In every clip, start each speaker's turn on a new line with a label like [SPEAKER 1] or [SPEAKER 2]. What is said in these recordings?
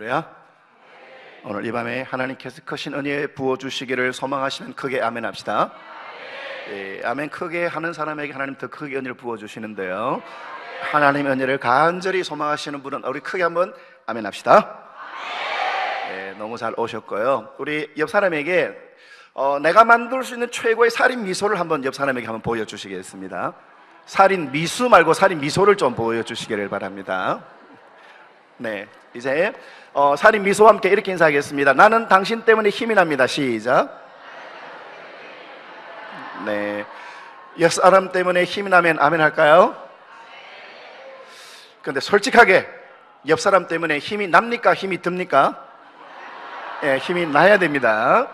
[SPEAKER 1] 할렐루야. 오늘 이 밤에 하나님께서 크신 은혜 부어주시기를 소망하시면 크게 아멘 합시다. 예, 아멘 크게 하는 사람에게 하나님 더 크게 은혜를 부어주시는데요, 하나님 은혜를 간절히 소망하시는 분은 우리 크게 한번 아멘 합시다. 예, 너무 잘 오셨고요. 우리 옆 사람에게 내가 만들 수 있는 최고의 살인 미소를 한번 옆 사람에게 한번 보여주시겠습니다. 살인 미수 말고 살인 미소를 좀 보여주시기를 바랍니다. 네, 이제 살인 미소와 함께 이렇게 인사하겠습니다. 나는 당신 때문에 힘이 납니다. 시작. 네, 옆 사람 때문에 힘이 나면 아멘 할까요? 그런데 솔직하게 옆 사람 때문에 힘이 납니까? 힘이 듭니까? 예, 힘이 나야 됩니다.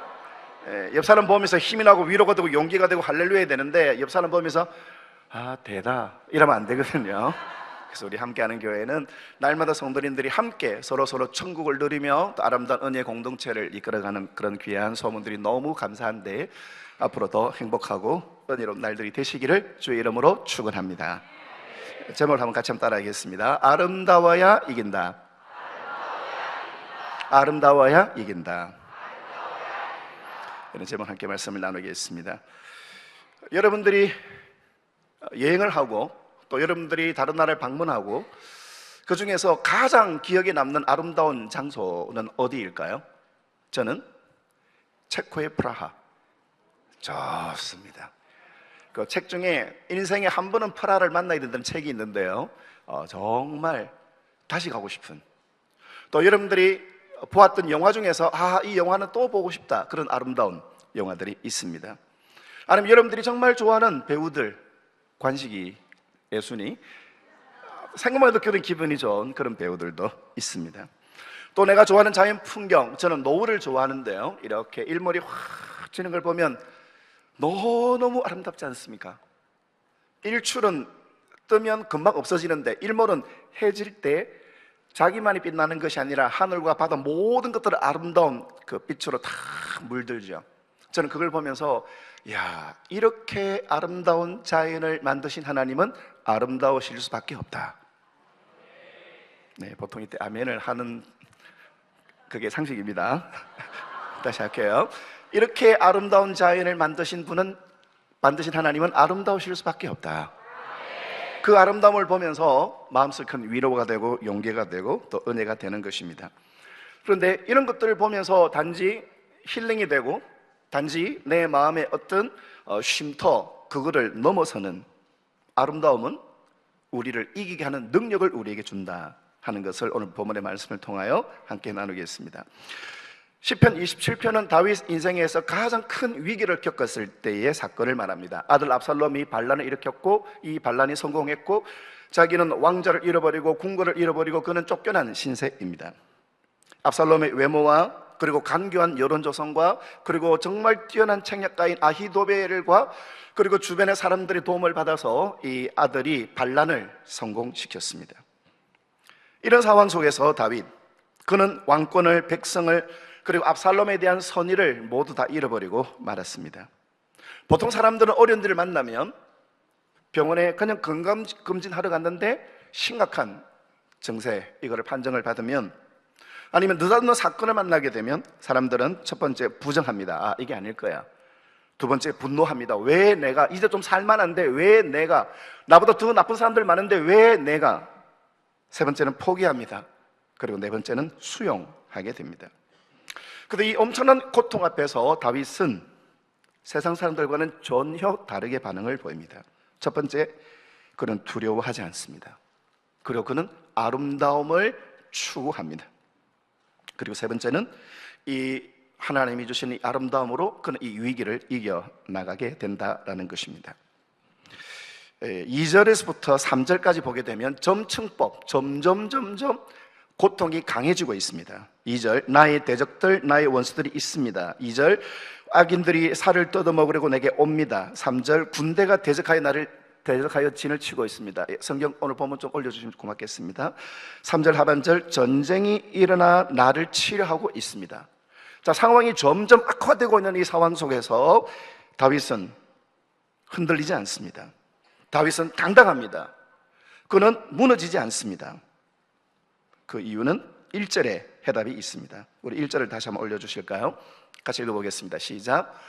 [SPEAKER 1] 예, 옆 사람 보면서 힘이 나고 위로가 되고 용기가 되고 할렐루야 해야 되는데, 옆 사람 보면서 아 되다 이러면 안 되거든요. 그래서 우리 함께하는 교회는 날마다 성도님들이 함께 서로 천국을 누리며 또 아름다운 은혜 공동체를 이끌어가는 그런 귀한 소문들이 너무 감사한데, 앞으로 더 행복하고 은혜로운 날들이 되시기를 주의 이름으로 축원합니다. 제목을 한번 같이 한번 따라하겠습니다. 아름다워야 이긴다. 아름다워야 이긴다. 이런 제목 함께 말씀을 나누겠습니다. 여러분들이 여행을 하고 또 여러분들이 다른 나라를 방문하고 그 중에서 가장 기억에 남는 아름다운 장소는 어디일까요? 저는 체코의 프라하. 좋습니다. 그 책 중에 인생에 한 번은 프라하를 만나야 된다는 책이 있는데요, 정말 다시 가고 싶은, 또 여러분들이 보았던 영화 중에서 이 영화는 또 보고 싶다, 그런 아름다운 영화들이 있습니다. 아니면 여러분들이 정말 좋아하는 배우들, 관식이, 예순이, 생각만 해도 그런 기분이 좋은 그런 배우들도 있습니다. 또 내가 좋아하는 자연 풍경, 저는 노을을 좋아하는데요, 이렇게 일몰이 확 지는 걸 보면 너무 아름답지 않습니까? 일출은 뜨면 금방 없어지는데 일몰은 해질 때 자기만이 빛나는 것이 아니라 하늘과 바다 모든 것들을 아름다운 그 빛으로 다 물들죠. 저는 그걸 보면서 이렇게 아름다운 자연을 만드신 하나님은 아름다우실 수밖에 없다. 네, 보통 이때 아멘을 하는 그게 상식입니다. 다시 할게요. 이렇게 아름다운 자연을 만드신 하나님은 아름다우실 수밖에 없다. 그 아름다움을 보면서 마음속 큰 위로가 되고 용기가 되고 또 은혜가 되는 것입니다. 그런데 이런 것들을 보면서 단지 힐링이 되고 단지 내 마음의 어떤 쉼터, 그거를 넘어서는 아름다움은 우리를 이기게 하는 능력을 우리에게 준다 하는 것을 오늘 본문의 말씀을 통하여 함께 나누겠습니다. 시편 27편은 다윗 인생에서 가장 큰 위기를 겪었을 때의 사건을 말합니다. 아들 압살롬이 반란을 일으켰고 이 반란이 성공했고 자기는 왕자를 잃어버리고 궁궐을 잃어버리고 그는 쫓겨난 신세입니다. 압살롬의 외모와 그리고 간교한 여론조성과 그리고 정말 뛰어난 책략가인 아히도벨과 그리고 주변의 사람들의 도움을 받아서 이 아들이 반란을 성공시켰습니다. 이런 상황 속에서 다윗, 그는 왕권을, 백성을, 그리고 압살롬에 대한 선의를 모두 다 잃어버리고 말았습니다. 보통 사람들은 어려운 일을 만나면 병원에 그냥 건강검진하러 갔는데 심각한 증세, 이거를 판정을 받으면, 아니면 느닷없는 사건을 만나게 되면 사람들은 첫 번째 부정합니다. 이게 아닐 거야. 두 번째 분노합니다. 왜 내가, 이제 좀 살만한데 왜 내가, 나보다 더 나쁜 사람들 많은데 왜 내가. 세 번째는 포기합니다. 그리고 네 번째는 수용하게 됩니다. 그런데 이 엄청난 고통 앞에서 다윗은 세상 사람들과는 전혀 다르게 반응을 보입니다. 첫 번째, 그는 두려워하지 않습니다. 그리고 그는 아름다움을 추구합니다. 그리고 세 번째는 이 하나님이 주신 이 아름다움으로 그는 이 위기를 이겨나가게 된다라는 것입니다. 2절에서부터 3절까지 보게 되면 점층법, 점점 고통이 강해지고 있습니다. 2절, 나의 대적들, 나의 원수들이 있습니다. 2절, 악인들이 살을 뜯어먹으려고 내게 옵니다. 3절, 군대가 대적하여 진을 치고 있습니다. 성경 오늘 보면 좀 올려주시면 고맙겠습니다. 3절 하반절, 전쟁이 일어나 나를 치려하고 있습니다. 자, 상황이 점점 악화되고 있는 이 상황 속에서 다윗은 흔들리지 않습니다. 다윗은 당당합니다. 그는 무너지지 않습니다. 그 이유는 1절에 해답이 있습니다. 우리 1절을 다시 한번 올려주실까요? 같이 읽어보겠습니다. 시작.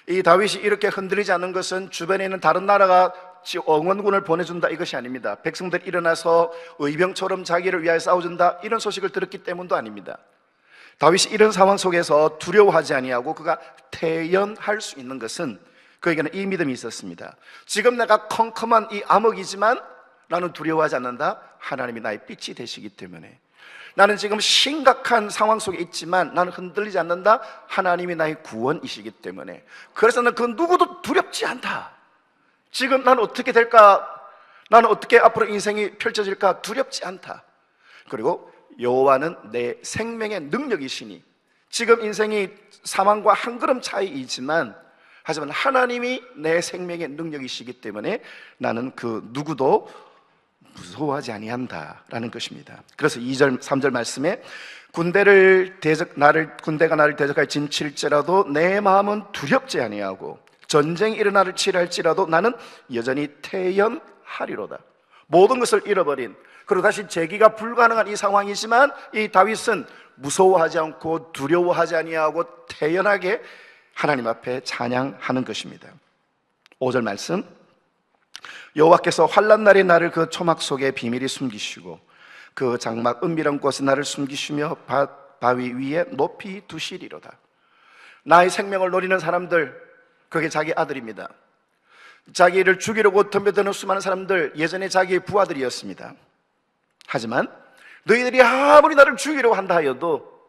[SPEAKER 1] 이 다윗이 이렇게 흔들리지 않는 것은 주변에 있는 다른 나라가 응원군을 보내준다 이것이 아닙니다. 백성들이 일어나서 의병처럼 자기를 위하여 싸워준다 이런 소식을 들었기 때문도 아닙니다. 다윗이 이런 상황 속에서 두려워하지 아니하고 그가 태연할 수 있는 것은 그에게는 이 믿음이 있었습니다. 지금 내가 컴컴한 이 암흑이지만 나는 두려워하지 않는다. 하나님이 나의 빛이 되시기 때문에. 나는 지금 심각한 상황 속에 있지만 나는 흔들리지 않는다. 하나님이 나의 구원이시기 때문에. 그래서 나는 그 누구도 두렵지 않다. 지금 나는 어떻게 될까? 나는 어떻게 앞으로 인생이 펼쳐질까? 두렵지 않다. 그리고 여호와는 내 생명의 능력이시니, 지금 인생이 사망과 한 걸음 차이이지만 하지만 하나님이 내 생명의 능력이시기 때문에 나는 그 누구도 무서워하지 아니한다라는 것입니다. 그래서 2절, 3절 말씀에 군대가 나를 대적하여 진칠지라도 내 마음은 두렵지 아니하고 전쟁이 일어나를 치랄지라도 나는 여전히 태연하리로다. 모든 것을 잃어버린, 그리고 다시 재기가 불가능한 이 상황이지만 이 다윗은 무서워하지 않고 두려워하지 아니하고 태연하게 하나님 앞에 찬양하는 것입니다. 5절 말씀, 여호와께서 환난 날에 나를 그 초막 속에 비밀히 숨기시고 그 장막 은밀한 곳에 나를 숨기시며 바위 위에 높이 두시리로다. 나의 생명을 노리는 사람들, 그게 자기 아들입니다. 자기를 죽이려고 덤벼드는 수많은 사람들, 예전에 자기의 부하들이었습니다. 하지만 너희들이 아무리 나를 죽이려고 한다 하여도,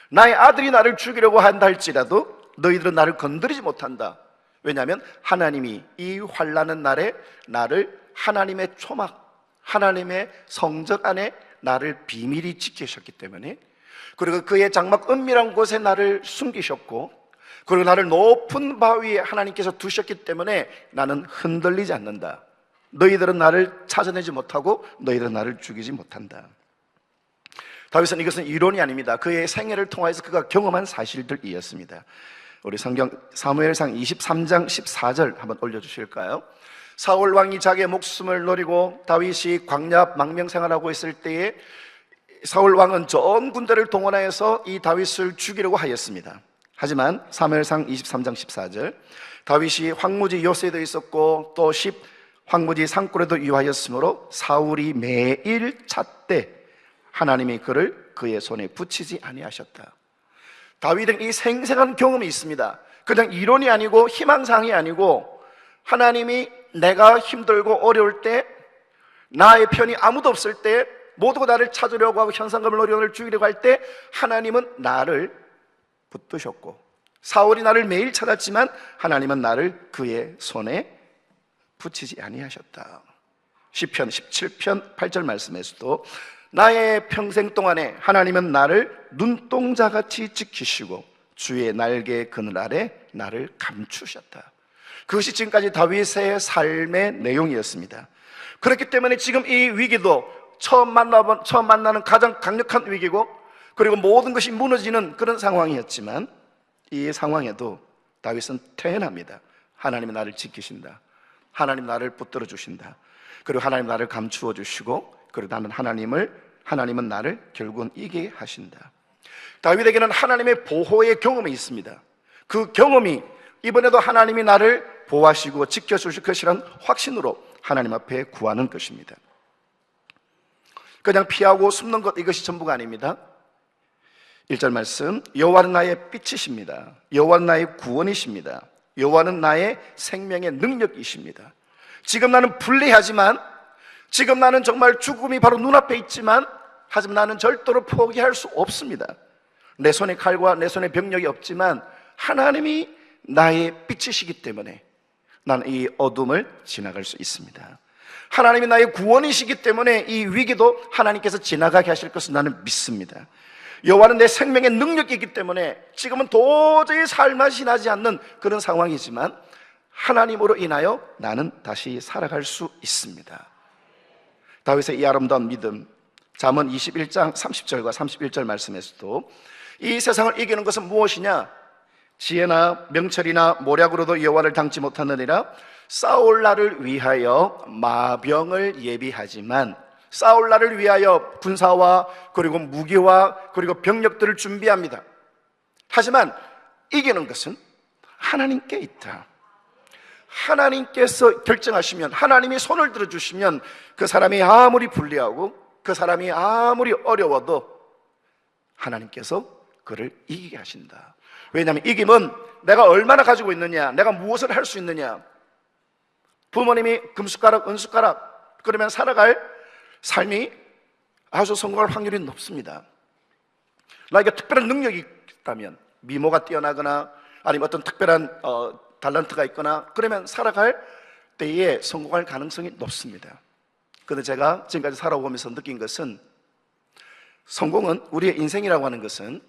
[SPEAKER 1] 나의 아들이 나를 죽이려고 한다 할지라도 너희들은 나를 건드리지 못한다. 왜냐하면 하나님이 이 환난의 날에 나를 하나님의 초막, 하나님의 성적 안에 나를 비밀히 지키셨기 때문에, 그리고 그의 장막 은밀한 곳에 나를 숨기셨고, 그리고 나를 높은 바위에 하나님께서 두셨기 때문에 나는 흔들리지 않는다. 너희들은 나를 찾아내지 못하고 너희들은 나를 죽이지 못한다. 다윗은 이것은 이론이 아닙니다. 그의 생애를 통해서 그가 경험한 사실들이었습니다. 우리 성경 사무엘상 23장 14절 한번 올려주실까요? 사울 왕이 자기의 목숨을 노리고 다윗이 광야 망명생활하고 있을 때에 사울 왕은 전 군대를 동원하여서 이 다윗을 죽이려고 하였습니다. 하지만 사무엘상 23장 14절, 다윗이 황무지 요새도 있었고 또 황무지 산골에도 유하였으므로 사울이 매일 찾되 하나님이 그를 그의 손에 붙이지 아니하셨다. 다윗은 이 생생한 경험이 있습니다. 그냥 이론이 아니고 희망사항이 아니고, 하나님이 내가 힘들고 어려울 때, 나의 편이 아무도 없을 때, 모두가 나를 찾으려고 하고 현상금을 노리고 나를 죽이려고 할 때 하나님은 나를 붙드셨고, 사울이 나를 매일 찾았지만 하나님은 나를 그의 손에 붙이지 아니하셨다. 시편 17편 8절 말씀에서도 나의 평생 동안에 하나님은 나를 눈동자같이 지키시고 주의 날개 그늘 아래 나를 감추셨다. 그것이 지금까지 다윗의 삶의 내용이었습니다. 그렇기 때문에 지금 이 위기도 처음 만나는 가장 강력한 위기고, 그리고 모든 것이 무너지는 그런 상황이었지만 이 상황에도 다윗은 태연합니다. 하나님이 나를 지키신다. 하나님 나를 붙들어 주신다. 그리고 하나님 나를 감추어 주시고, 그리고 하나님은 나를 결국은 이기게 하신다. 다윗에게는 하나님의 보호의 경험이 있습니다. 그 경험이 이번에도 하나님이 나를 보호하시고 지켜주실 것이란 확신으로 하나님 앞에 구하는 것입니다. 그냥 피하고 숨는 것, 이것이 전부가 아닙니다. 1절 말씀, 여호와는 나의 빛이십니다. 여호와는 나의 구원이십니다. 여호와는 나의 생명의 능력이십니다. 지금 나는 불리하지만, 지금 나는 정말 죽음이 바로 눈앞에 있지만, 하지만 나는 절대로 포기할 수 없습니다. 내 손에 칼과 내 손에 병력이 없지만 하나님이 나의 빛이시기 때문에 나는 이 어둠을 지나갈 수 있습니다. 하나님이 나의 구원이시기 때문에 이 위기도 하나님께서 지나가게 하실 것을 나는 믿습니다. 여호와는 내 생명의 능력이기 때문에 지금은 도저히 살맛이 나지 않는 그런 상황이지만 하나님으로 인하여 나는 다시 살아갈 수 있습니다. 다윗의 이 아름다운 믿음, 잠언 21장 30절과 31절 말씀에서도 이 세상을 이기는 것은 무엇이냐? 지혜나 명철이나 모략으로도 여호와를 닮지 못하느니라. 싸울 날을 위하여 마병을 예비하지만, 싸울 날을 위하여 군사와 그리고 무기와 그리고 병력들을 준비합니다. 하지만 이기는 것은 하나님께 있다. 하나님께서 결정하시면, 하나님이 손을 들어주시면 그 사람이 아무리 불리하고 그 사람이 아무리 어려워도 하나님께서 그를 이기게 하신다. 왜냐하면 이김은 내가 얼마나 가지고 있느냐, 내가 무엇을 할 수 있느냐. 부모님이 금숟가락, 은숟가락 그러면 살아갈 삶이 아주 성공할 확률이 높습니다. 나에게 특별한 능력이 있다면, 미모가 뛰어나거나 아니면 어떤 특별한 탤런트가 있거나 그러면 살아갈 때에 성공할 가능성이 높습니다. 그런데 제가 지금까지 살아오면서 느낀 것은, 성공은, 우리의 인생이라고 하는 것은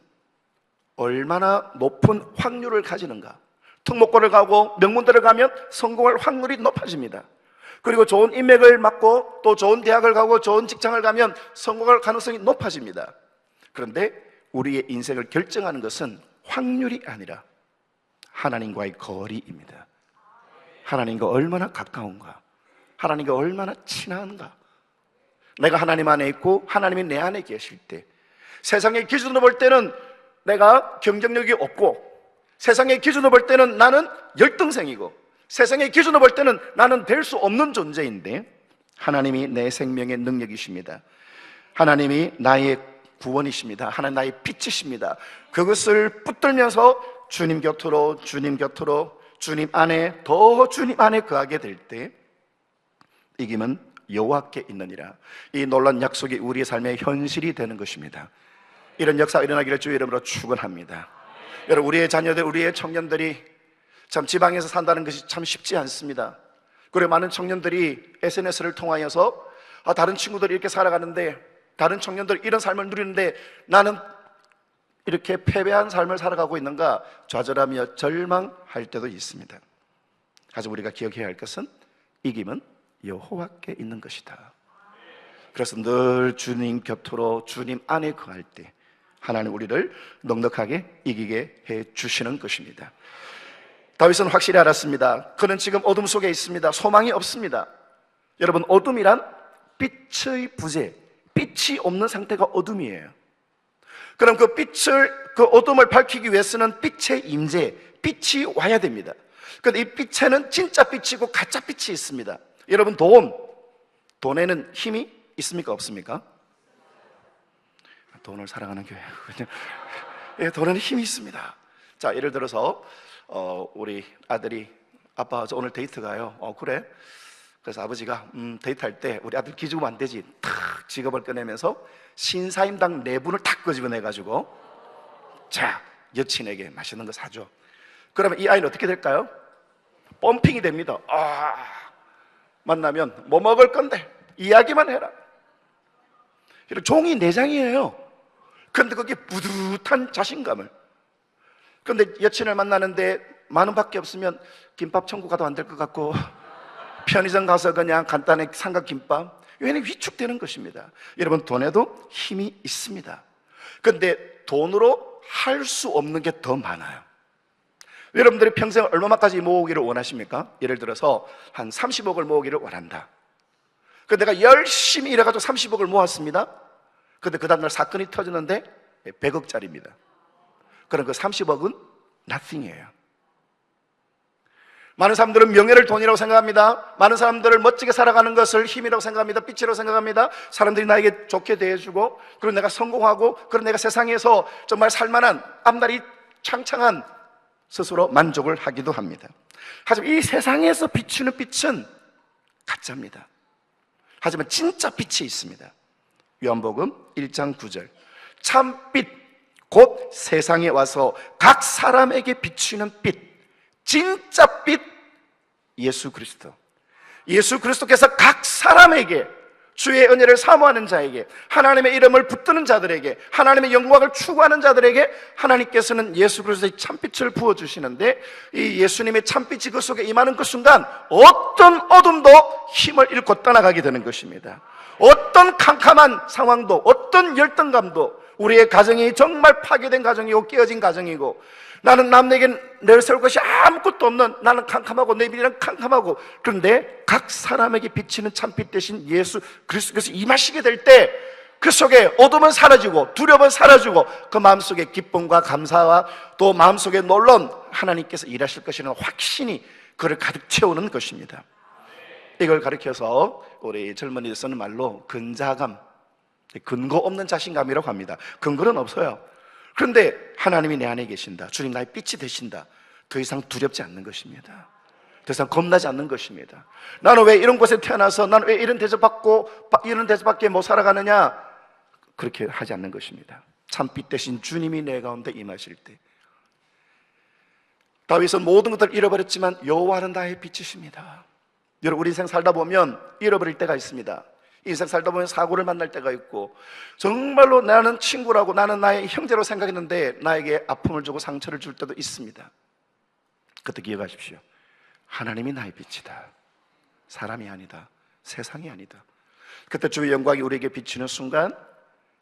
[SPEAKER 1] 얼마나 높은 확률을 가지는가. 특목고를 가고 명문대를 가면 성공할 확률이 높아집니다. 그리고 좋은 인맥을 맡고 또 좋은 대학을 가고 좋은 직장을 가면 성공할 가능성이 높아집니다. 그런데 우리의 인생을 결정하는 것은 확률이 아니라 하나님과의 거리입니다. 하나님과 얼마나 가까운가, 하나님과 얼마나 친한가. 내가 하나님 안에 있고 하나님이 내 안에 계실 때, 세상의 기준으로 볼 때는 내가 경쟁력이 없고, 세상의 기준으로 볼 때는 나는 열등생이고, 세상의 기준으로 볼 때는 나는 될 수 없는 존재인데, 하나님이 내 생명의 능력이십니다. 하나님이 나의 구원이십니다. 하나님 나의 빛이십니다. 그것을 붙들면서 주님 곁으로, 주님 곁으로, 주님 안에, 더 주님 안에 거하게 될 때 이김은 여호와께 있느니라. 이 놀라운 약속이 우리의 삶의 현실이 되는 것입니다. 이런 역사가 일어나기를 주의 이름으로 축원합니다. 여러분, 우리의 자녀들, 우리의 청년들이 참 지방에서 산다는 것이 참 쉽지 않습니다. 그리고 많은 청년들이 SNS를 통하여서 다른 친구들이 이렇게 살아가는데, 다른 청년들이 이런 삶을 누리는데 나는 이렇게 패배한 삶을 살아가고 있는가 좌절하며 절망할 때도 있습니다. 하지만 우리가 기억해야 할 것은 이김은 여호와께 있는 것이다. 그래서 늘 주님 곁으로, 주님 안에 거할 때 하나님 우리를 넉넉하게 이기게 해 주시는 것입니다. 다윗은 확실히 알았습니다. 그는 지금 어둠 속에 있습니다. 소망이 없습니다. 여러분, 어둠이란 빛의 부재, 빛이 없는 상태가 어둠이에요. 그럼 그 어둠을 밝히기 위해서는 빛의 임재, 빛이 와야 됩니다. 그런데 이 빛에는 진짜 빛이고 가짜 빛이 있습니다. 여러분, 돈에는 힘이 있습니까, 없습니까? 돈을 사랑하는 교회거든요. 예, 돈에는 힘이 있습니다. 자, 예를 들어서 우리 아들이, 아빠 저 오늘 데이트 가요. 그래? 그래서 아버지가 데이트할 때 우리 아들 기죽으면 안 되지. 탁 지갑을 꺼내면서 신사임당 내분을 탁 끄집어내가지고, 자, 여친에게 맛있는 거 사줘. 그러면 이 아이는 어떻게 될까요? 펌핑이 됩니다. 만나면 뭐 먹을 건데 이야기만 해라. 종이 4장이에요. 그런데 그게 뿌듯한 자신감을. 그런데 여친을 만나는데 10,000원밖에 없으면 김밥 천국 가도 안 될 것 같고, 편의점 가서 그냥 간단하게 삼각김밥, 왜냐면 위축되는 것입니다. 여러분, 돈에도 힘이 있습니다. 그런데 돈으로 할 수 없는 게 더 많아요. 여러분들이 평생 얼마만까지 모으기를 원하십니까? 예를 들어서 한 30억을 모으기를 원한다. 그런데 내가 열심히 일해가지고 30억을 모았습니다. 그런데 그 다음날 사건이 터지는데 100억짜리입니다. 그럼 그 30억은 nothing이에요. 많은 사람들은 명예를 돈이라고 생각합니다. 많은 사람들을 멋지게 살아가는 것을 힘이라고 생각합니다. 빛이라고 생각합니다. 사람들이 나에게 좋게 대해주고, 그리고 내가 성공하고, 그리고 내가 세상에서 정말 살만한, 앞날이 창창한 스스로 만족을 하기도 합니다. 하지만 이 세상에서 비추는 빛은 가짜입니다. 하지만 진짜 빛이 있습니다. 요한복음 1장 9절, 참빛 곧 세상에 와서 각 사람에게 비추는 빛, 진짜 빛, 예수 그리스도. 예수 그리스도께서 각 사람에게, 주의 은혜를 사모하는 자에게, 하나님의 이름을 붙드는 자들에게, 하나님의 영광을 추구하는 자들에게 하나님께서는 예수 그리스도의 참빛을 부어주시는데, 이 예수님의 참빛이 그 속에 임하는 그 순간 어떤 어둠도 힘을 잃고 떠나가게 되는 것입니다. 어떤 캄캄한 상황도, 어떤 열등감도, 우리의 가정이 정말 파괴된 가정이고 깨어진 가정이고, 나는 남에게 내세울 것이 아무것도 없는, 나는 캄캄하고 내 미래는 캄캄하고, 그런데 각 사람에게 비치는 참빛 대신 예수 그리스도께서 임하시게 될 때 그 속에 어둠은 사라지고 두려움은 사라지고 그 마음속에 기쁨과 감사와 또 마음속에 놀라운 하나님께서 일하실 것이라는 확신이 그를 가득 채우는 것입니다. 이걸 가리켜서 우리 젊은이들 쓰는 말로 근자감, 근거 없는 자신감이라고 합니다. 근거는 없어요. 그런데 하나님이 내 안에 계신다, 주님 나의 빛이 되신다, 더 이상 두렵지 않는 것입니다. 더 이상 겁나지 않는 것입니다. 나는 왜 이런 곳에 태어나서, 나는 왜 이런 대접밖에 못 살아가느냐, 그렇게 하지 않는 것입니다. 참빛 대신 주님이 내 가운데 임하실 때, 다윗은 모든 것들을 잃어버렸지만 여호와는 나의 빛이십니다. 여러분, 우리 인생 살다 보면 잃어버릴 때가 있습니다. 인생 살다 보면 사고를 만날 때가 있고, 정말로 나는 친구라고, 나는 나의 형제로 생각했는데 나에게 아픔을 주고 상처를 줄 때도 있습니다. 그때 기억하십시오. 하나님이 나의 빛이다. 사람이 아니다, 세상이 아니다. 그때 주의 영광이 우리에게 비치는 순간,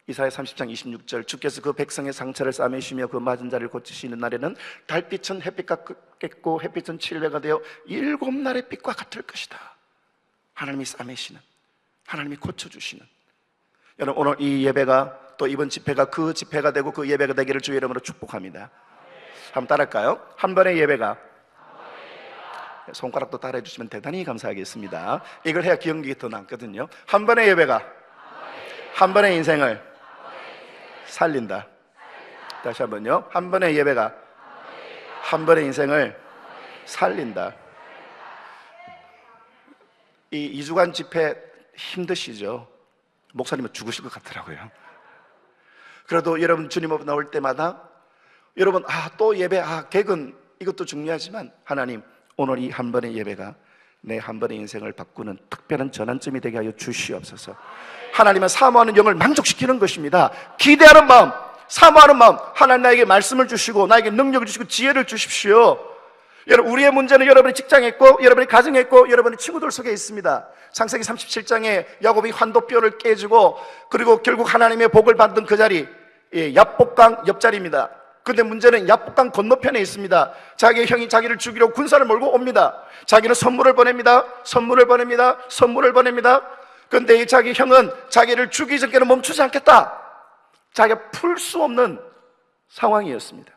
[SPEAKER 1] 이사야 30장 26절, 주께서 그 백성의 상처를 싸매시며 그 맞은 자를 고치시는 날에는 달빛은 햇빛과 깼고 햇빛은 칠레가 되어 7날의 빛과 같을 것이다. 하나님이 싸매시는, 하나님이 고쳐주시는. 여러분, 오늘 이 예배가, 또 이번 집회가 그 집회가 되고 그 예배가 되기를 주의 이름으로 축복합니다. 한번 따라할까요? 한 번의 예배가, 손가락도 따라해 주시면 대단히 감사하겠습니다. 이걸 해야 기억력이 더 남거든요. 한 번의 예배가 한 번의 인생을 살린다. 다시 한번요. 한 번의 예배가 한 번의 인생을 살린다. 이 2주간 집회 힘드시죠? 목사님은 죽으실 것 같더라고요. 그래도 여러분 주님 앞에 나올 때마다 여러분, 또 예배, 개근, 이것도 중요하지만 하나님, 오늘 이 한 번의 예배가 내 한 번의 인생을 바꾸는 특별한 전환점이 되게 하여 주시옵소서. 하나님은 사모하는 영을 만족시키는 것입니다. 기대하는 마음, 사모하는 마음, 하나님 나에게 말씀을 주시고 나에게 능력을 주시고 지혜를 주십시오. 여러분, 우리의 문제는 여러분의 직장에 있고 여러분의 가정에 있고 여러분의 친구들 속에 있습니다. 창세기 37장에 야곱이 환도뼈를 깨지고, 그리고 결국 하나님의 복을 받는 그 자리, 야복강 옆자리입니다. 그런데 문제는 야복강 건너편에 있습니다. 자기의 형이 자기를 죽이려고 군사를 몰고 옵니다. 자기는 선물을 보냅니다. 그런데 자기 형은 자기를 죽이기 전까지는 멈추지 않겠다. 자기가 풀 수 없는 상황이었습니다.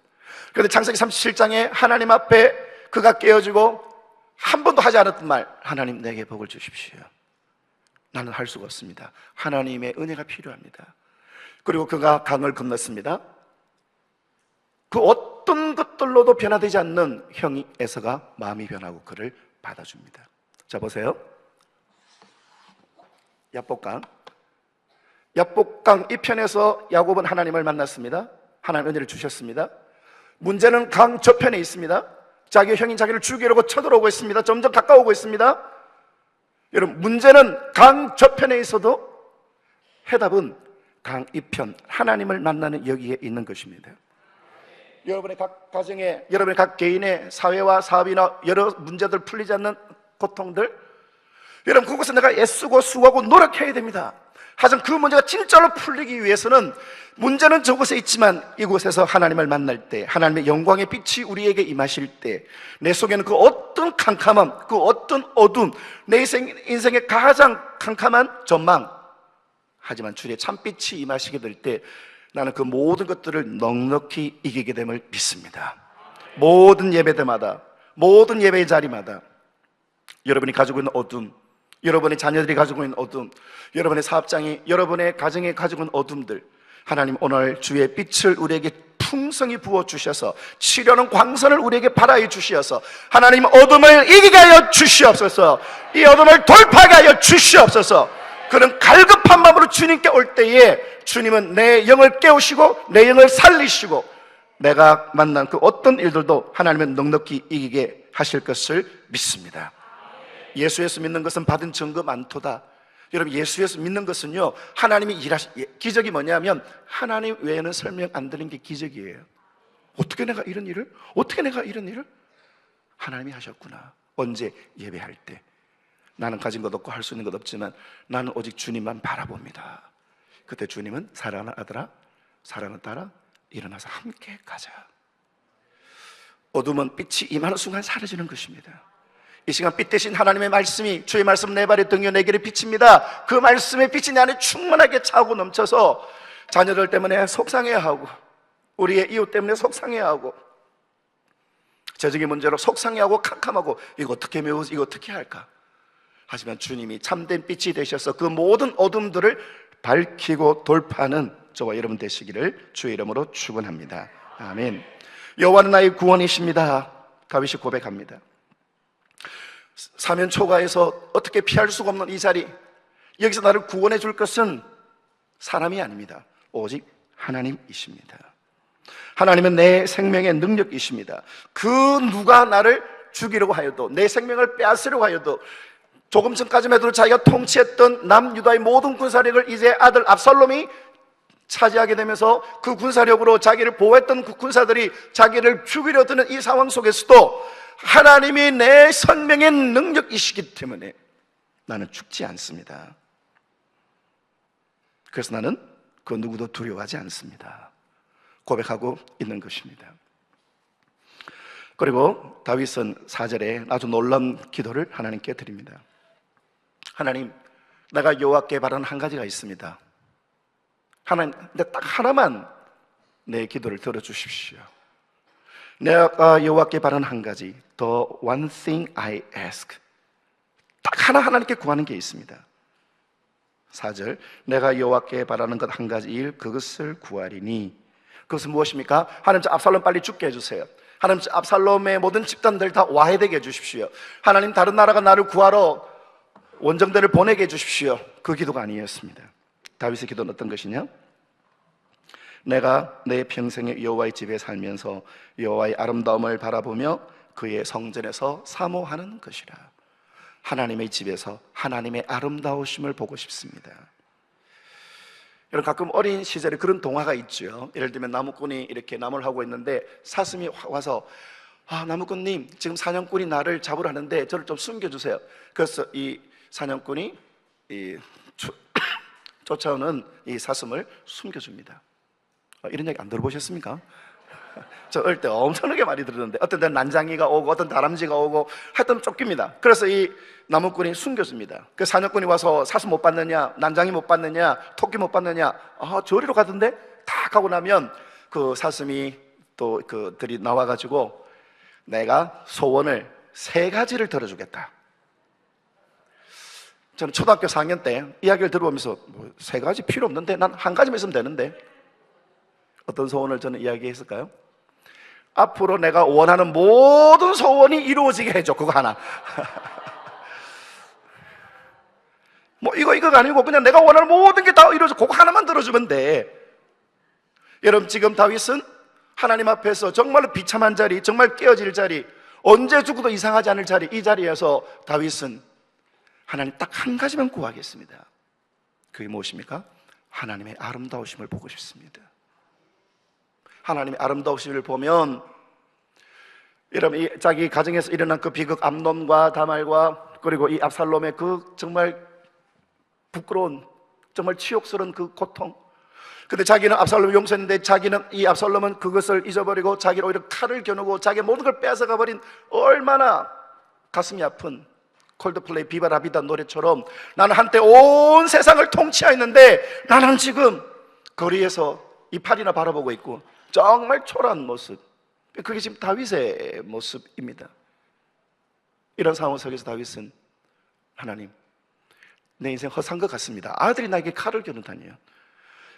[SPEAKER 1] 그런데 창세기 37장에 하나님 앞에 그가 깨어지고 한 번도 하지 않았던 말, 하나님 내게 복을 주십시오. 나는 할 수가 없습니다. 하나님의 은혜가 필요합니다. 그리고 그가 강을 건넜습니다. 그 어떤 것들로도 변화되지 않는 형이 에서가 마음이 변하고 그를 받아줍니다. 자, 보세요. 야복강 이편에서 야곱은 하나님을 만났습니다. 하나님 은혜를 주셨습니다. 문제는 강 저편에 있습니다. 자기 형이 자기를 죽이려고 쳐들어오고 있습니다. 점점 가까워오고 있습니다. 여러분, 문제는 강 저편에 있어도 해답은 강 이편, 하나님을 만나는 여기에 있는 것입니다. 여러분의 각 가정에, 여러분의 각 개인의 사회와 사업이나 여러 문제들 풀리지 않는 고통들, 여러분 그곳에 내가 애쓰고 수고하고 노력해야 됩니다. 하지만 그 문제가 진짜로 풀리기 위해서는, 문제는 저곳에 있지만 이곳에서 하나님을 만날 때, 하나님의 영광의 빛이 우리에게 임하실 때, 내 속에는 그 어떤 캄캄함, 그 어떤 어둠, 내 인생의 가장 캄캄한 전망, 하지만 주의 참빛이 임하시게 될 때 나는 그 모든 것들을 넉넉히 이기게 됨을 믿습니다. 모든 예배 때마다, 모든 예배의 자리마다 여러분이 가지고 있는 어둠, 여러분의 자녀들이 가지고 있는 어둠, 여러분의 사업장이, 여러분의 가정이 가지고 있는 어둠들, 하나님 오늘 주의 빛을 우리에게 풍성히 부어주셔서 치려는 광선을 우리에게 발하여 주시어서 하나님 어둠을 이기게 하여 주시옵소서. 이 어둠을 돌파하게 하여 주시옵소서. 그런 갈급한 마음으로 주님께 올 때에 주님은 내 영을 깨우시고 내 영을 살리시고 내가 만난 그 어떤 일들도 하나님은 넉넉히 이기게 하실 것을 믿습니다. 예수 믿는 것은 받은 증거 많도다. 여러분, 예수 믿는 것은요, 하나님이 기적이 뭐냐면 하나님 외에는 설명 안 되는 게 기적이에요. 어떻게 내가 이런 일을? 하나님이 하셨구나. 언제? 예배할 때. 나는 가진 것 없고 할 수 있는 것 없지만 나는 오직 주님만 바라봅니다. 그때 주님은 사랑하는 아들아, 사랑을 따라 일어나서 함께 가자. 어둠은 빛이 임하는 순간 사라지는 것입니다. 이 시간 빛 대신 하나님의 말씀이, 주의 말씀 내 발의 등이요 내 길의 빛입니다. 그 말씀의 빛이 내 안에 충만하게 차고 넘쳐서 자녀들 때문에 속상해하고, 우리의 이웃 때문에 속상해하고, 재정의 문제로 속상해하고 캄캄하고, 이거 어떻게 메우지, 이거 어떻게 할까? 하지만 주님이 참된 빛이 되셔서 그 모든 어둠들을 밝히고 돌파하는 저와 여러분 되시기를 주의 이름으로 축원합니다. 아멘. 여호와는 나의 구원이십니다. 다윗이 고백합니다. 사면 초가에서 어떻게 피할 수가 없는 이 자리, 여기서 나를 구원해 줄 것은 사람이 아닙니다. 오직 하나님이십니다. 하나님은 내 생명의 능력이십니다. 그 누가 나를 죽이려고 하여도, 내 생명을 빼앗으려고 하여도, 조금 전까지만 해도 자기가 통치했던 남유다의 모든 군사력을 이제 아들 압살롬이 차지하게 되면서 그 군사력으로 자기를 보호했던 그 군사들이 자기를 죽이려 드는 이 상황 속에서도 하나님이 내 생명의 능력이시기 때문에 나는 죽지 않습니다. 그래서 나는 그 누구도 두려워하지 않습니다. 고백하고 있는 것입니다. 그리고 다윗은 4절에 아주 놀라운 기도를 하나님께 드립니다. 하나님, 내가 여호와께 바라는 한 가지가 있습니다. 하나님, 근데 딱 하나만 내 기도를 들어주십시오. 내가 여호와께 바라는 한 가지, The one thing I ask, 딱 하나 하나님께 구하는 게 있습니다. 4절, 내가 여호와께 바라는 것 한 가지 일, 그것을 구하리니. 그것은 무엇입니까? 하나님, 저 압살롬 빨리 죽게 해주세요. 하나님, 저 압살롬의 모든 집단들 다 와해되게 해주십시오. 하나님, 다른 나라가 나를 구하러 원정대를 보내게 해주십시오. 그 기도가 아니었습니다. 다윗의 기도는 어떤 것이냐? 내가 내 평생에 여호와의 집에 살면서 여호와의 아름다움을 바라보며 그의 성전에서 사모하는 것이라. 하나님의 집에서 하나님의 아름다우심을 보고 싶습니다. 여러분, 가끔 어린 시절에 그런 동화가 있죠. 예를 들면 나무꾼이 이렇게 나무를 하고 있는데 사슴이 와서, 나무꾼님, 지금 사냥꾼이 나를 잡으러 하는데 저를 좀 숨겨주세요. 그래서 이 사냥꾼이 쫓아오는 이 사슴을 숨겨줍니다. 이런 얘기 안 들어보셨습니까? 저 어릴 때 엄청나게 많이 들었는데, 어떤 때는 난장이가 오고 어떤 다람쥐가 오고 하여튼 쫓깁니다. 그래서 이 나무꾼이 숨겨줍니다. 그 사냥꾼이 와서 사슴 못 봤느냐, 난장이 못 봤느냐, 토끼 못 봤느냐, 저리로 가던데 딱 하고 나면 그 사슴이 또 그들이 나와가지고 내가 소원을 3가지를 들어주겠다. 저는 초등학교 4학년 때 이야기를 들어보면서 3가지 필요 없는데 난 한 가지만 있으면 되는데, 어떤 소원을 저는 이야기했을까요? 앞으로 내가 원하는 모든 소원이 이루어지게 해줘. 그거 하나. 이거가 아니고 그냥 내가 원하는 모든 게 다 이루어져. 그거 하나만 들어주면 돼. 여러분, 지금 다윗은 하나님 앞에서 정말로 비참한 자리, 정말 깨어질 자리, 언제 죽어도 이상하지 않을 자리, 이 자리에서 다윗은 하나님 딱 한 가지만 구하겠습니다. 그게 무엇입니까? 하나님의 아름다우심을 보고 싶습니다. 하나님의 아름다우심을 보면, 여러분, 자기 가정에서 일어난 그 비극, 암논과 다말과 그리고 이 압살롬의 그 정말 부끄러운, 정말 치욕스러운 그 고통. 근데 자기는 압살롬을 용서했는데 자기는, 이 압살롬은 그것을 잊어버리고 자기를 오히려 칼을 겨누고 자기의 모든 걸 뺏어가 버린, 얼마나 가슴이 아픈 콜드플레이 비바라비다 노래처럼 나는 한때 온 세상을 통치하였는데 나는 지금 거리에서 이파리나 바라보고 있고, 정말 초라한 모습. 그게 지금 다윗의 모습입니다. 이런 상황 속에서 다윗은, 하나님, 내 인생 허산 것 같습니다. 아들이 나에게 칼을 겨누다니요.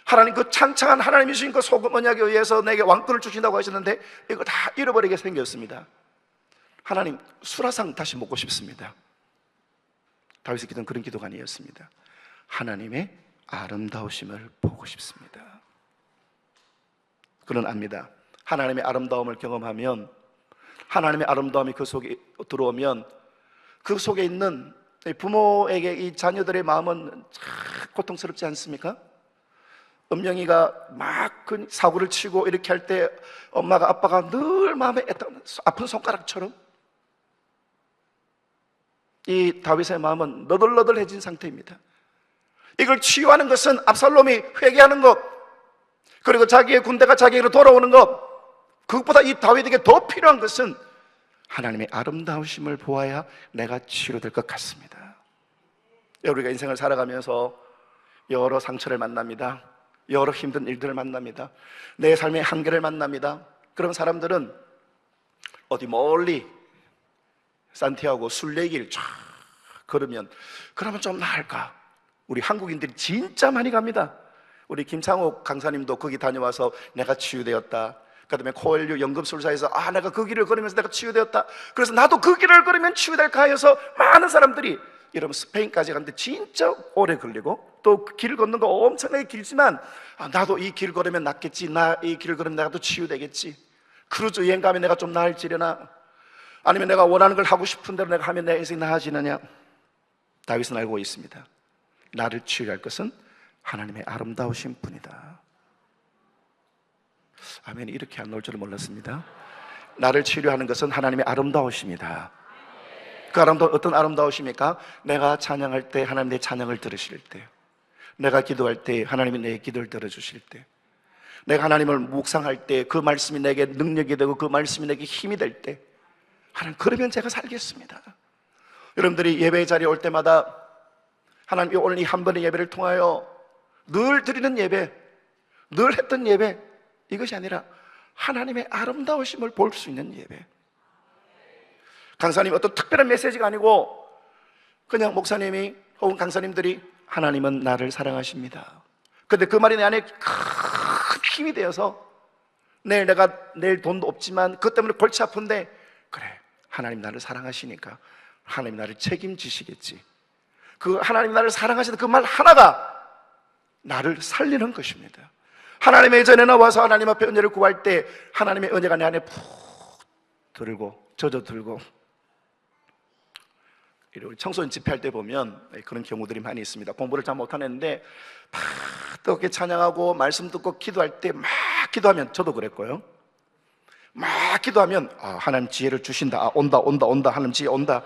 [SPEAKER 1] 하나님, 그 창창한 하나님이 주신 그 소금 언약에 의해서 내게 왕권을 주신다고 하셨는데 이거 다 잃어버리게 생겼습니다. 하나님, 수라상 다시 먹고 싶습니다. 다윗의 기도는 그런 기도가 아니었습니다. 하나님의 아름다우심을 보고 싶습니다. 그는 압니다. 하나님의 아름다움을 경험하면, 하나님의 아름다움이 그 속에 들어오면, 그 속에 있는 부모에게 이 자녀들의 마음은 참 고통스럽지 않습니까? 은명이가 막 그 사고를 치고 이렇게 할 때 엄마가, 아빠가 늘 마음에 아픈 손가락처럼 이 다윗의 마음은 너덜너덜해진 상태입니다. 이걸 치유하는 것은 압살롬이 회개하는 것, 그리고 자기의 군대가 자기에게로 돌아오는 것, 그것보다 이 다윗에게 더 필요한 것은 하나님의 아름다우심을 보아야 내가 치유될 것 같습니다. 우리가 인생을 살아가면서 여러 상처를 만납니다. 여러 힘든 일들을 만납니다. 내 삶의 한계를 만납니다. 그런 사람들은 어디 멀리 산티아고 순례길 쫙 걸으면 그러면 좀 나을까? 우리 한국인들이 진짜 많이 갑니다. 우리 김창옥 강사님도 거기 다녀와서 내가 치유되었다. 그 다음에 코엘류 연금술사에서 내가 그 길을 걸으면서 내가 치유되었다. 그래서 나도 그 길을 걸으면 치유될까 해서 많은 사람들이, 여러분 스페인까지 갔는데 진짜 오래 걸리고, 또 길 걷는 거 엄청나게 길지만 나도 이 길 걸으면 낫겠지, 나 이 길을 걸으면 내가 또 치유되겠지, 크루즈 여행 가면 내가 좀 나을지려나, 아니면 내가 원하는 걸 하고 싶은 대로 내가 하면 내 인생이 나아지느냐. 다윗은 알고 있습니다. 나를 치유할 것은 하나님의 아름다우신 분이다. 아멘. 이렇게 안 나올 줄은 몰랐습니다. 나를 치유하는 것은 하나님의 아름다우십니다. 그 아름다움, 어떤 아름다우십니까? 내가 찬양할 때 하나님 내 찬양을 들으실 때, 내가 기도할 때 하나님이 내 기도를 들어주실 때, 내가 하나님을 묵상할 때 그 말씀이 내게 능력이 되고 그 말씀이 내게 힘이 될 때, 하나님 그러면 제가 살겠습니다. 여러분들이 예배 자리에 올 때마다 하나님이 오늘 이 한 번의 예배를 통하여 늘 드리는 예배, 늘 했던 예배, 이것이 아니라 하나님의 아름다우심을 볼 수 있는 예배. 강사님 어떤 특별한 메시지가 아니고 그냥 목사님이 혹은 강사님들이 하나님은 나를 사랑하십니다. 근데 그 말이 내 안에 큰 힘이 되어서 내일 돈도 없지만 그것 때문에 골치 아픈데, 그래, 하나님 나를 사랑하시니까 하나님 나를 책임지시겠지. 그 하나님 나를 사랑하시는 그 말 하나가 나를 살리는 것입니다. 하나님의 전에 나와서 하나님 앞에 은혜를 구할 때 하나님의 은혜가 내 안에 푹 들고 젖어들고, 우리 청소년 집회할 때 보면 그런 경우들이 많이 있습니다. 공부를 잘 못하는데 막 뜨겁게 찬양하고 말씀 듣고 기도할 때 막 기도하면, 저도 그랬고요, 막 기도하면 하나님 지혜를 주신다, 온다 하나님 지혜 온다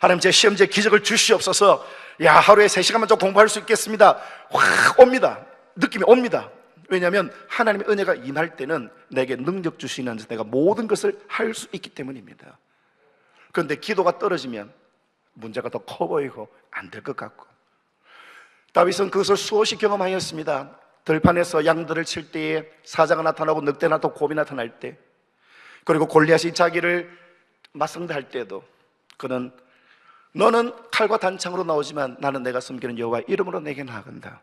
[SPEAKER 1] 하나님 제 시험지에 기적을 주시옵소서, 하루에 3시간만 좀 공부할 수 있겠습니다, 확 옵니다. 느낌이 옵니다. 왜냐하면 하나님의 은혜가 임할 때는 내게 능력 주시는 내가 모든 것을 할 수 있기 때문입니다. 그런데 기도가 떨어지면 문제가 더 커 보이고 안 될 것 같고, 다윗은 그것을 수없이 경험하였습니다. 들판에서 양들을 칠 때에 사자가 나타나고 늑대가 나타나고 곰이 나타날 때, 그리고 골리앗이 자기를 맞상대할 때도 그는 너는 칼과 단창으로 나오지만 나는 내가 섬기는 여호와 이름으로 내게 나아간다.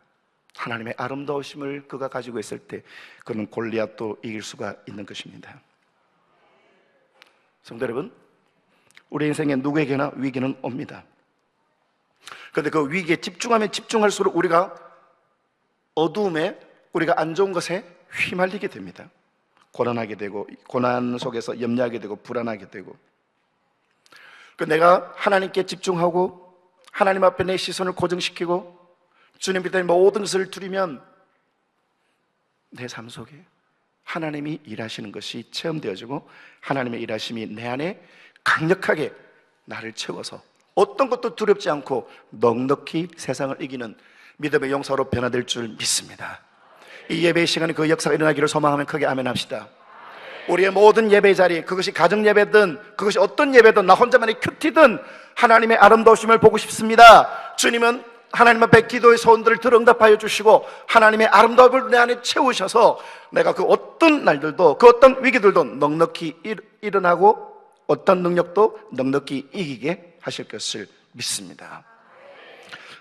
[SPEAKER 1] 하나님의 아름다우심을 그가 가지고 있을 때 그는 골리앗도 이길 수가 있는 것입니다. 성도 여러분, 우리 인생에 누구에게나 위기는 옵니다. 그런데 그 위기에 집중하면 집중할수록 우리가 어두움에, 우리가 안 좋은 것에 휘말리게 됩니다. 고난하게 되고, 고난 속에서 염려하게 되고 불안하게 되고, 내가 하나님께 집중하고 하나님 앞에 내 시선을 고정시키고 주님 밑에 모든 것을 두리면 내 삶 속에 하나님이 일하시는 것이 체험되어지고 하나님의 일하심이 내 안에 강력하게 나를 채워서 어떤 것도 두렵지 않고 넉넉히 세상을 이기는 믿음의 용사로 변화될 줄 믿습니다. 이 예배의 시간에 그 역사가 일어나기를 소망하면 크게 아멘 합시다. 우리의 모든 예배 자리, 그것이 가정 예배든 그것이 어떤 예배든 나 혼자만의 큐티든 하나님의 아름다우심을 보고 싶습니다. 주님은 하나님 앞에 기도의 소원들을 들 응답하여 주시고 하나님의 아름다움을 내 안에 채우셔서 내가 그 어떤 날들도 그 어떤 위기들도 넉넉히 일어나고 어떤 능력도 넉넉히 이기게 하실 것을 믿습니다.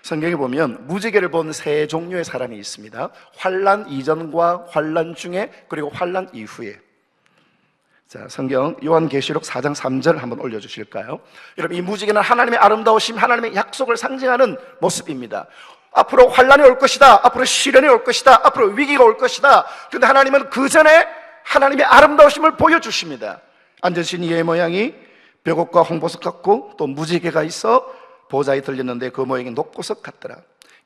[SPEAKER 1] 성경에 보면 무지개를 본 세 종류의 사람이 있습니다. 환난 이전과 환난 중에, 그리고 환난 이후에. 자, 성경 요한계시록 4장 3절 한번 올려주실까요? 여러분, 이 무지개는 하나님의 아름다우심, 하나님의 약속을 상징하는 모습입니다. 앞으로 환난이 올 것이다, 앞으로 시련이 올 것이다, 앞으로 위기가 올 것이다. 그런데 하나님은 그 전에 하나님의 아름다우심을 보여주십니다. 앉으신 이의 모양이 벽옥과 홍보석 같고 또 무지개가 있어 보좌에 들렸는데 그 모양이 녹보석 같더라.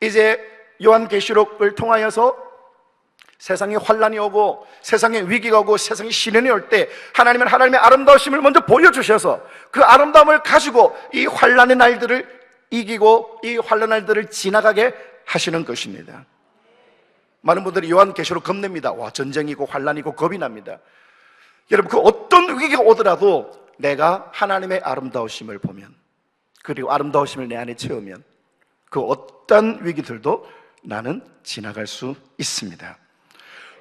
[SPEAKER 1] 이제 요한계시록을 통하여서 세상에 환난이 오고 세상에 위기가 오고 세상에 시련이 올 때 하나님은 하나님의 아름다우심을 먼저 보여주셔서 그 아름다움을 가지고 이 환난의 날들을 이기고 이 환난의 날들을 지나가게 하시는 것입니다. 많은 분들이 요한계시록 겁냅니다. 와, 전쟁이고 환란이고 겁이 납니다. 여러분, 그 어떤 위기가 오더라도 내가 하나님의 아름다우심을 보면, 그리고 아름다우심을 내 안에 채우면 그 어떤 위기들도 나는 지나갈 수 있습니다.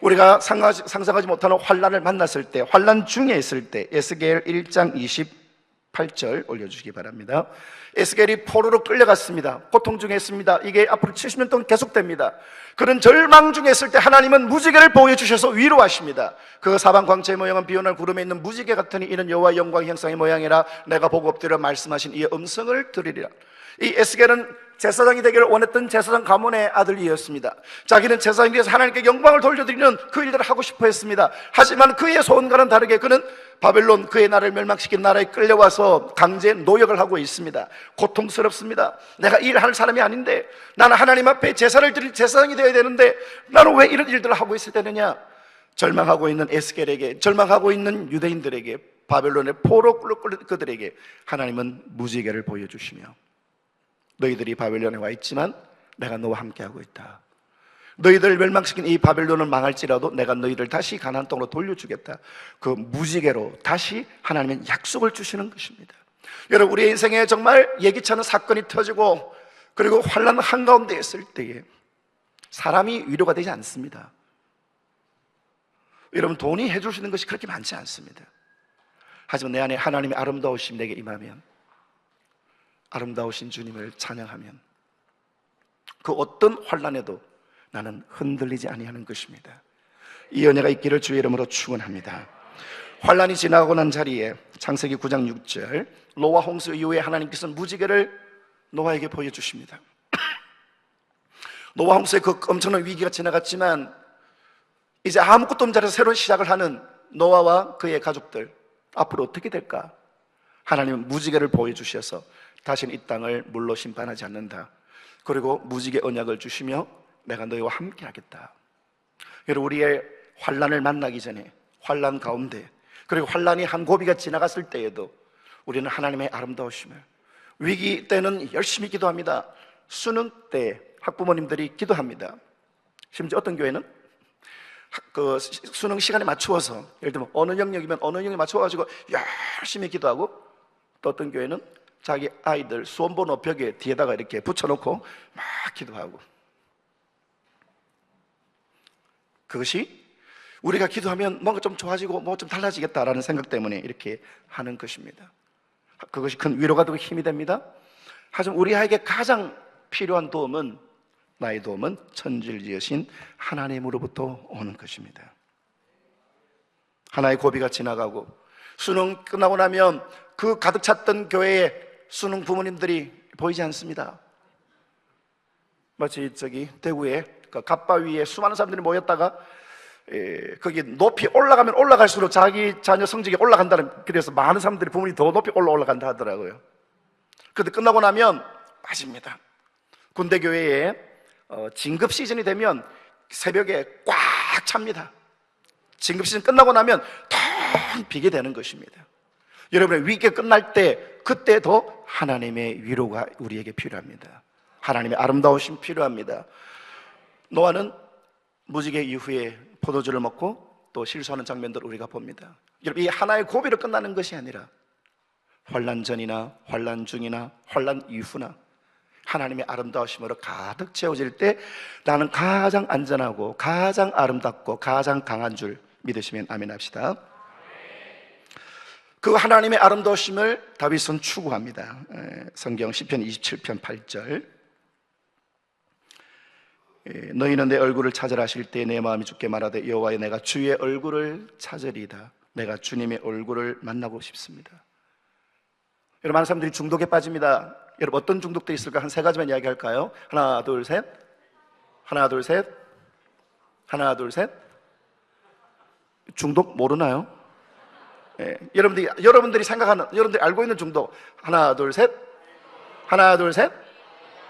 [SPEAKER 1] 우리가 상상하지 못하는 환란을 만났을 때, 환란 중에 있을 때, 에스겔 1장 28절 올려주시기 바랍니다. 에스겔이 포로로 끌려갔습니다. 고통 중에 있습니다. 이게 앞으로 70년 동안 계속됩니다. 그런 절망 중에 있을 때 하나님은 무지개를 보여주셔서 위로하십니다. 그 사방 광채의 모양은 비오는 구름에 있는 무지개 같으니 이는 여호와의 영광 형상의 모양이라 내가 보고 엎드려 말씀하신 이의 음성을 들으리라. 이 에스겔은 제사장이 되기를 원했던 제사장 가문의 아들이었습니다. 자기는 제사장이 되어서 하나님께 영광을 돌려드리는 그 일들을 하고 싶어 했습니다. 하지만 그의 소원과는 다르게 그는 바벨론, 그의 나라를 멸망시킨 나라에 끌려와서 강제 노역을 하고 있습니다. 고통스럽습니다. 내가 일할 사람이 아닌데, 나는 하나님 앞에 제사를 드릴 제사장이 되어야 되는데 나는 왜 이런 일들을 하고 있어야 되느냐. 절망하고 있는 에스겔에게, 절망하고 있는 유대인들에게, 바벨론의 포로 끌린 그들에게 하나님은 무지개를 보여주시며, 너희들이 바벨론에 와 있지만 내가 너와 함께하고 있다. 너희들을 멸망시킨 이 바벨론은 망할지라도 내가 너희를 다시 가나안 땅으로 돌려주겠다. 그 무지개로 다시 하나님은 약속을 주시는 것입니다. 여러분, 우리의 인생에 정말 예기치 않은 사건이 터지고 그리고 환난 한가운데 있을 때에 사람이 위로가 되지 않습니다. 여러분, 돈이 해줄 수 있는 것이 그렇게 많지 않습니다. 하지만 내 안에 하나님의 아름다우심 내게 임하면, 아름다우신 주님을 찬양하면 그 어떤 환난에도 나는 흔들리지 아니하는 것입니다. 이 은혜가 있기를 주의 이름으로 축원합니다. 환난이 지나가고 난 자리에 창세기 9장 6절, 노아 홍수 이후에 하나님께서는 무지개를 노아에게 보여주십니다. 노아 홍수의 그 엄청난 위기가 지나갔지만 이제 아무것도 없는 자리에서 새로운 시작을 하는 노아와 그의 가족들, 앞으로 어떻게 될까? 하나님은 무지개를 보여주셔서 다시는 이 땅을 물로 심판하지 않는다. 그리고 무지개 언약을 주시며 내가 너희와 함께 하겠다. 여러분, 우리의 환난을 만나기 전에, 환난 가운데, 그리고 환난이 한 고비가 지나갔을 때에도 우리는 하나님의 아름다우심을, 위기 때는 열심히 기도합니다. 수능 때 학부모님들이 기도합니다. 심지어 어떤 교회는 그 수능 시간에 맞추어서, 예를 들면 어느 영역이면 어느 영역에 맞춰가지고 열심히 기도하고, 또 어떤 교회는 자기 아이들 수험번호 벽에 뒤에다가 이렇게 붙여놓고 막 기도하고, 그것이 우리가 기도하면 뭔가 좀 좋아지고 뭐 좀 달라지겠다라는 생각 때문에 이렇게 하는 것입니다. 그것이 큰 위로가 되고 힘이 됩니다. 하지만 우리 아이에게 가장 필요한 도움은, 나의 도움은 천지를 지으신 하나님으로부터 오는 것입니다. 하나의 고비가 지나가고 수능 끝나고 나면 그 가득 찼던 교회에 수능 부모님들이 보이지 않습니다. 마치 대구에 그 갓바 위에 수많은 사람들이 모였다가 거기 높이 올라가면 올라갈수록 자기 자녀 성적이 올라간다는, 그래서 많은 사람들이 부모님이 더 높이 올라간다 하더라고요. 그런데 끝나고 나면 빠집니다. 군대 교회에 진급 시즌이 되면 새벽에 꽉 찹니다. 진급 시즌 끝나고 나면 텅 비게 되는 것입니다. 여러분의 위기가 끝날 때, 그때 더 하나님의 위로가 우리에게 필요합니다. 하나님의 아름다우심 필요합니다. 노아는 무지개 이후에 포도주를 먹고 또 실수하는 장면들을 우리가 봅니다. 여러분, 이 하나의 고비로 끝나는 것이 아니라 환난 전이나 환난 중이나 환난 이후나 하나님의 아름다우심으로 가득 채워질 때 나는 가장 안전하고 가장 아름답고 가장 강한 줄 믿으시면 아멘 합시다. 그 하나님의 아름다우심을 다윗은 추구합니다. 성경 시편 27편 8절, 너희는 내 얼굴을 찾으라 하실 때 내 마음이 주께 말하되 여호와여 내가 주의 얼굴을 찾으리이다. 내가 주님의 얼굴을 만나고 싶습니다. 여러분, 많은 사람들이 중독에 빠집니다. 여러분, 어떤 중독들이 있을까? 한 세 가지만 이야기할까요? 하나 둘 셋, 하나 둘 셋, 하나 둘 셋. 중독 모르나요? 여러분들이 생각하는, 여러분들이 알고 있는 중독. 하나 둘 셋, 하나 둘 셋,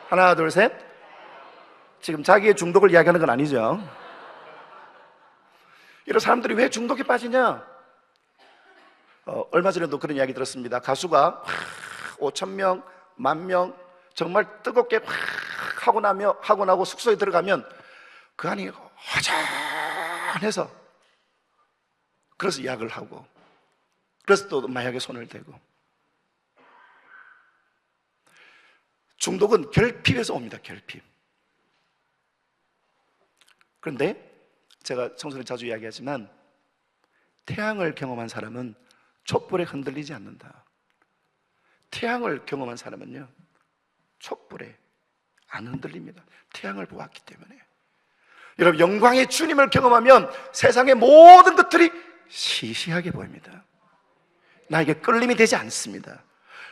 [SPEAKER 1] 하나 둘 셋. 지금 자기의 중독을 이야기하는 건 아니죠. 이런 사람들이 왜 중독에 빠지냐? 얼마 전에도 그런 이야기 들었습니다. 가수가 5,000명, 10,000명 정말 뜨겁게 하고 나고 숙소에 들어가면 그 안이 허전해서, 그래서 약을 하고, 그래서 또 마약에 손을 대고. 중독은 결핍에서 옵니다. 결핍. 그런데 제가 청소년 자주 이야기하지만 태양을 경험한 사람은 촛불에 흔들리지 않는다. 태양을 경험한 사람은요, 촛불에 안 흔들립니다. 태양을 보았기 때문에. 여러분, 영광의 주님을 경험하면 세상의 모든 것들이 시시하게 보입니다. 나에게 끌림이 되지 않습니다.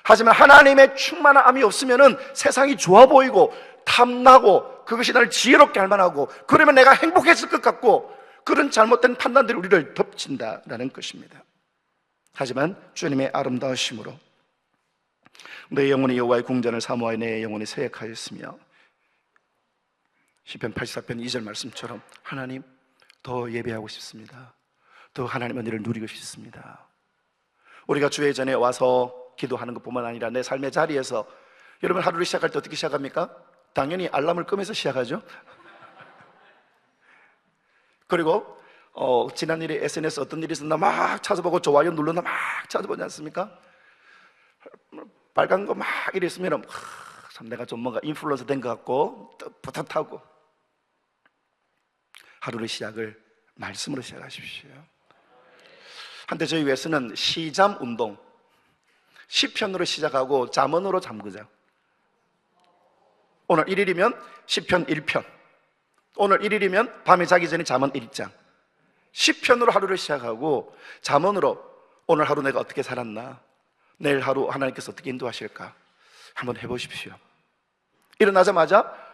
[SPEAKER 1] 하지만 하나님의 충만함이 없으면 세상이 좋아 보이고 탐나고 그것이 나를 지혜롭게 할 만하고 그러면 내가 행복했을 것 같고, 그런 잘못된 판단들이 우리를 덮친다라는 것입니다. 하지만 주님의 아름다우심으로 내 영혼이 여호와의 궁전을 사모하여 내 영혼이 세역하였으며, 시편 84편 2절 말씀처럼 하나님 더 예배하고 싶습니다. 더 하나님 은혜를 누리고 싶습니다. 우리가 주의 전에 와서 기도하는 것뿐만 아니라 내 삶의 자리에서, 여러분 하루를 시작할 때 어떻게 시작합니까? 당연히 알람을 끄면서 시작하죠. 그리고 지난 일에 SNS 어떤 일이 있었나 막 찾아보고 좋아요 눌렀나 막 찾아보지 않습니까? 빨간 거 막 이랬으면 참 내가 좀 뭔가 인플루언서 된 것 같고 뿌듯하고. 하루의 시작을 말씀으로 시작하십시오. 한때 저희 교회에서는 시잠 운동, 시편으로 시작하고 잠언으로 잠그자. 오늘 1일이면 시편 1편, 오늘 1일이면 밤에 자기 전에 잠언 1장. 시편으로 하루를 시작하고 잠언으로 오늘 하루 내가 어떻게 살았나, 내일 하루 하나님께서 어떻게 인도하실까 한번 해보십시오. 일어나자마자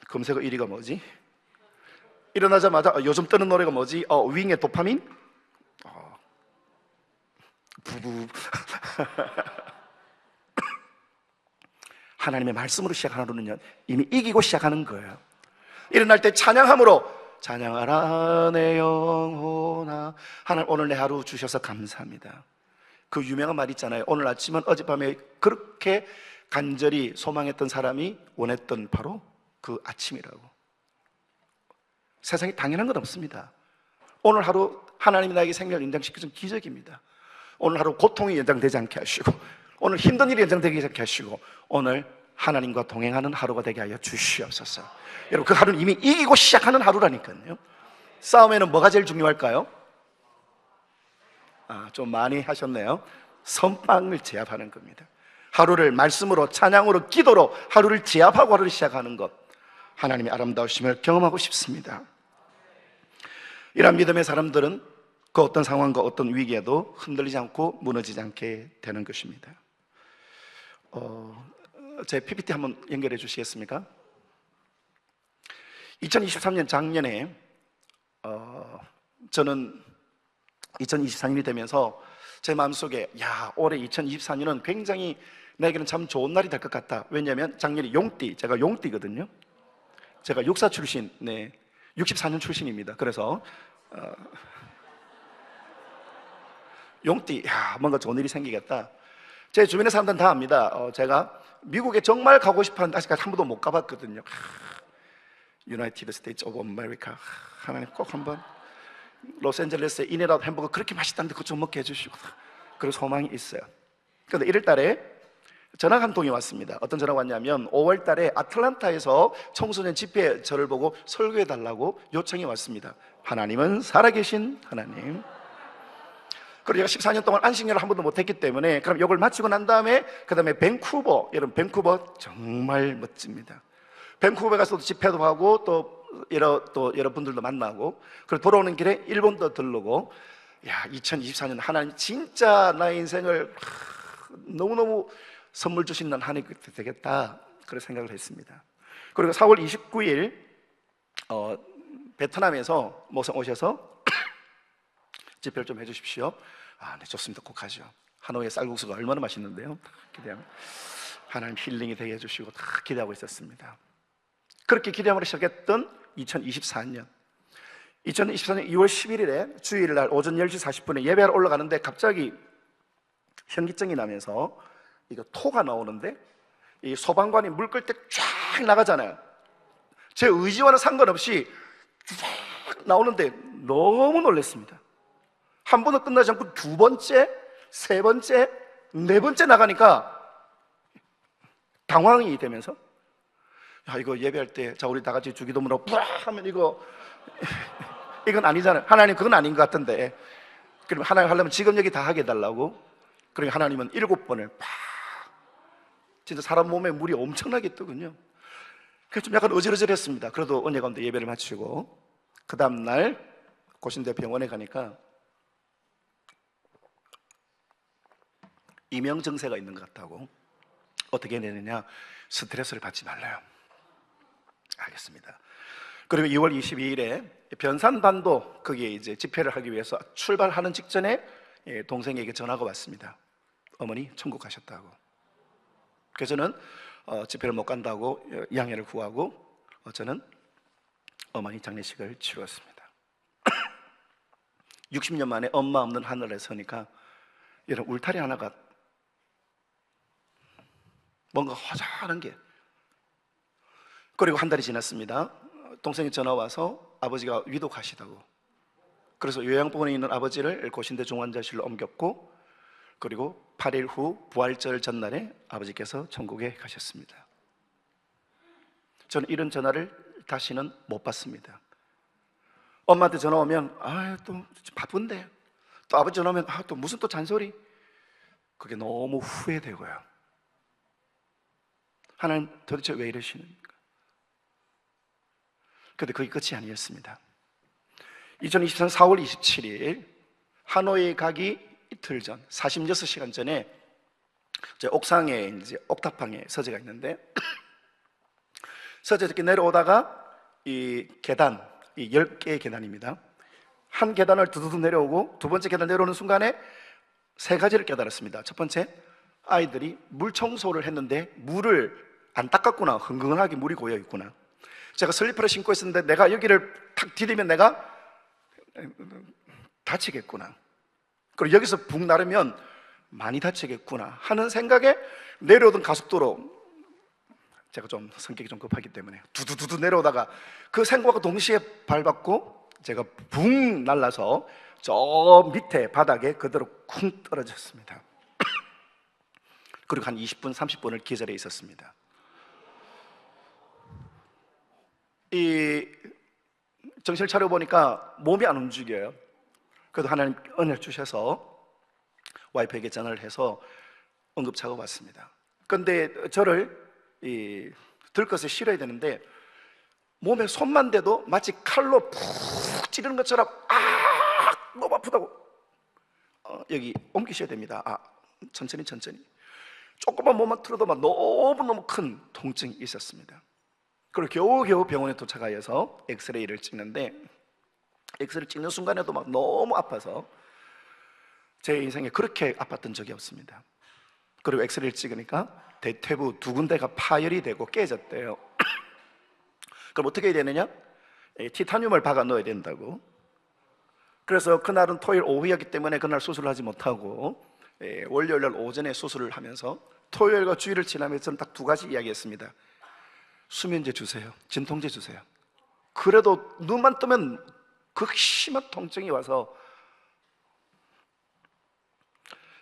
[SPEAKER 1] 검색어 1위가 뭐지? 일어나자마자 요즘 뜨는 노래가 뭐지? 윙의 도파민? 부부. 하나님의 말씀으로 시작하는 하루는요, 이미 이기고 시작하는 거예요. 일어날 때 찬양함으로, 찬양하라 내 영혼아, 하나님 오늘 내 하루 주셔서 감사합니다. 그 유명한 말 있잖아요. 오늘 아침은 어젯밤에 그렇게 간절히 소망했던 사람이 원했던 바로 그 아침이라고. 세상에 당연한 건 없습니다. 오늘 하루 하나님이 나에게 생명을 연장시켜준 기적입니다. 오늘 하루 고통이 연장되지 않게 하시고, 오늘 힘든 일이 연장되지 않게 하시고, 오늘 하나님과 동행하는 하루가 되게 하여 주시옵소서. 여러분, 그 하루는 이미 이기고 시작하는 하루라니까요. 싸움에는 뭐가 제일 중요할까요? 좀 많이 하셨네요. 선빵을 제압하는 겁니다. 하루를 말씀으로, 찬양으로, 기도로 하루를 제압하고 하루를 시작하는 것, 하나님의 아름다우심을 경험하고 싶습니다. 이런 믿음의 사람들은 그 어떤 상황과 어떤 위기에도 흔들리지 않고 무너지지 않게 되는 것입니다. 제 PPT 한번 연결해 주시겠습니까? 2023년 작년에 저는 2024년이 되면서 제 마음속에 올해 2024년은 굉장히 나에게는 참 좋은 날이 될 것 같다. 왜냐하면 작년에 용띠, 제가 용띠거든요. 제가 육사 출신, 64년 출신입니다. 그래서 용띠, 뭔가 좋은 일이 생기겠다. 제 주변의 사람들은 다 압니다. 제가 미국에 정말 가고 싶었는데 아직까지 한 번도 못 가봤거든요. 유나이티드 스테이츠 오브 아메리카, 하나님 꼭 한번 로스앤젤레스에 인앤아웃 햄버거 그렇게 맛있다는데 그거 좀 먹게 해주시고, 그런 소망이 있어요. 그런데 1월 달에 전화가 한 통이 왔습니다. 어떤 전화가 왔냐면 5월 달에 아틀란타에서 청소년 집회 저를 보고 설교해 달라고 요청이 왔습니다. 하나님은 살아계신 하나님. 그리고 제가 14년 동안 안식년을 한 번도 못했기 때문에, 그럼 이걸 마치고 난 다음에 그 다음에 밴쿠버, 여러분 밴쿠버 정말 멋집니다. 밴쿠버에 가서 집회도 하고 또 여러분들도 만나고, 그리고 돌아오는 길에 일본도 들르고, 2024년 하나님 진짜 나의 인생을 너무너무 선물 주신 한 해가 되겠다, 그런 생각을 했습니다. 그리고 4월 29일 베트남에서 목사님 오셔서 집회를 좀 해주십시오. 네, 좋습니다. 꼭 하죠. 하노이의 쌀국수가 얼마나 맛있는데요. 기대합니다. 하나님 힐링이 되게 해주시고 다 기대하고 있었습니다. 그렇게 기대함으로 시작했던 2024년 2월 11일에 주일날 오전 10시 40분에 예배하러 올라가는데 갑자기 현기증이 나면서 이거 토가 나오는데, 이 소방관이 물 끌 때 쫙 나가잖아요. 제 의지와는 상관없이 쫙 나오는데 너무 놀랐습니다. 한 번은 끝나지 않고 두 번째, 세 번째, 네 번째 나가니까 당황이 되면서, 야, 이거 예배할 때, 자, 우리 다 같이 주기도문으로 뿌라 하면 이건 아니잖아요. 하나님, 그건 아닌 것 같은데. 그럼 하나님 하려면 지금 여기 다 하게 해달라고. 그러니까 하나님은 7번을 팍, 진짜 사람 몸에 물이 엄청나게 뜨군요. 그래서 좀 약간 어질어질했습니다. 그래도 은혜 가운데 예배를 마치고 그 다음날 고신대 병원에 가니까 이명 증세가 있는 것 같다고. 어떻게 해야 되느냐? 스트레스를 받지 말라요. 알겠습니다. 그리고 2월 22일에 변산반도 거기에 이제 집회를 하기 위해서 출발하는 직전에 동생에게 전화가 왔습니다. 어머니 천국 가셨다고. 그래서 저는 집회를 못 간다고 양해를 구하고 저는 어머니 장례식을 치루었습니다. 60년 만에 엄마 없는 하늘에 서니까 이런 울타리 하나가 뭔가 허전한 게. 그리고 한 달이 지났습니다. 동생이 전화 와서 아버지가 위독하시다고. 그래서 요양병원에 있는 아버지를 고신대 중환자실로 옮겼고, 그리고 8일 후 부활절 전날에 아버지께서 천국에 가셨습니다. 저는 이런 전화를 다시는 못 받습니다. 엄마한테 전화 오면 또 바쁜데, 또 아버지 전화 오면 또 무슨 또 잔소리. 그게 너무 후회되고요. 하나님 도대체 왜 이러시는가? 그런데 그게 끝이 아니었습니다. 2023년 4월 27일 하노이 가기 이틀 전, 46시간 전에 제 옥상에 이제 옥탑방에 서재가 있는데 서재 이렇게 내려오다가 이 계단, 이 10개의 계단입니다. 한 계단을 두두두 내려오고 두 번째 계단 내려오는 순간에 세 가지를 깨달았습니다. 첫 번째, 아이들이 물 청소를 했는데 물을 안 닦았구나. 흥건하게 물이 고여 있구나. 제가 슬리퍼를 신고 있었는데 내가 여기를 탁 디디면 내가 다치겠구나. 그리고 여기서 붕 나르면 많이 다치겠구나 하는 생각에 내려오던 가속도로, 제가 좀 성격이 좀 급하기 때문에 두두두두 내려오다가 그 생각과 동시에 밟았고 제가 붕 날라서 저 밑에 바닥에 그대로 쿵 떨어졌습니다. 그리고 한 20분, 30분을 기절해 있었습니다. 이 정신을 차려보니까 몸이 안 움직여요. 그래도 하나님 은혜를 주셔서 와이프에게 전화를 해서 응급차가 왔습니다. 그런데 저를 들것을 실어야 되는데 몸에 손만 대도 마치 칼로 푹 찌르는 것처럼 너무 아프다고. 여기 옮기셔야 됩니다. 천천히 조금만 몸만 틀어도 막 너무너무 큰 통증이 있었습니다. 그리고 겨우겨우 병원에 도착하여서 엑스레이를 찍는데 엑스레이를 찍는 순간에도 막 너무 아파서 제 인생에 그렇게 아팠던 적이 없습니다. 그리고 엑스레이를 찍으니까 대퇴부 두 군데가 파열이 되고 깨졌대요. 그럼 어떻게 해야 되느냐? 티타늄을 박아 넣어야 된다고. 그래서 그날은 토요일 오후였기 때문에 그날 수술을 하지 못하고 월요일 날 오전에 수술을 하면서 토요일과 주일을 지나면서 저는 딱 두 가지 이야기했습니다. 수면제 주세요. 진통제 주세요. 그래도 눈만 뜨면 극심한 통증이 와서,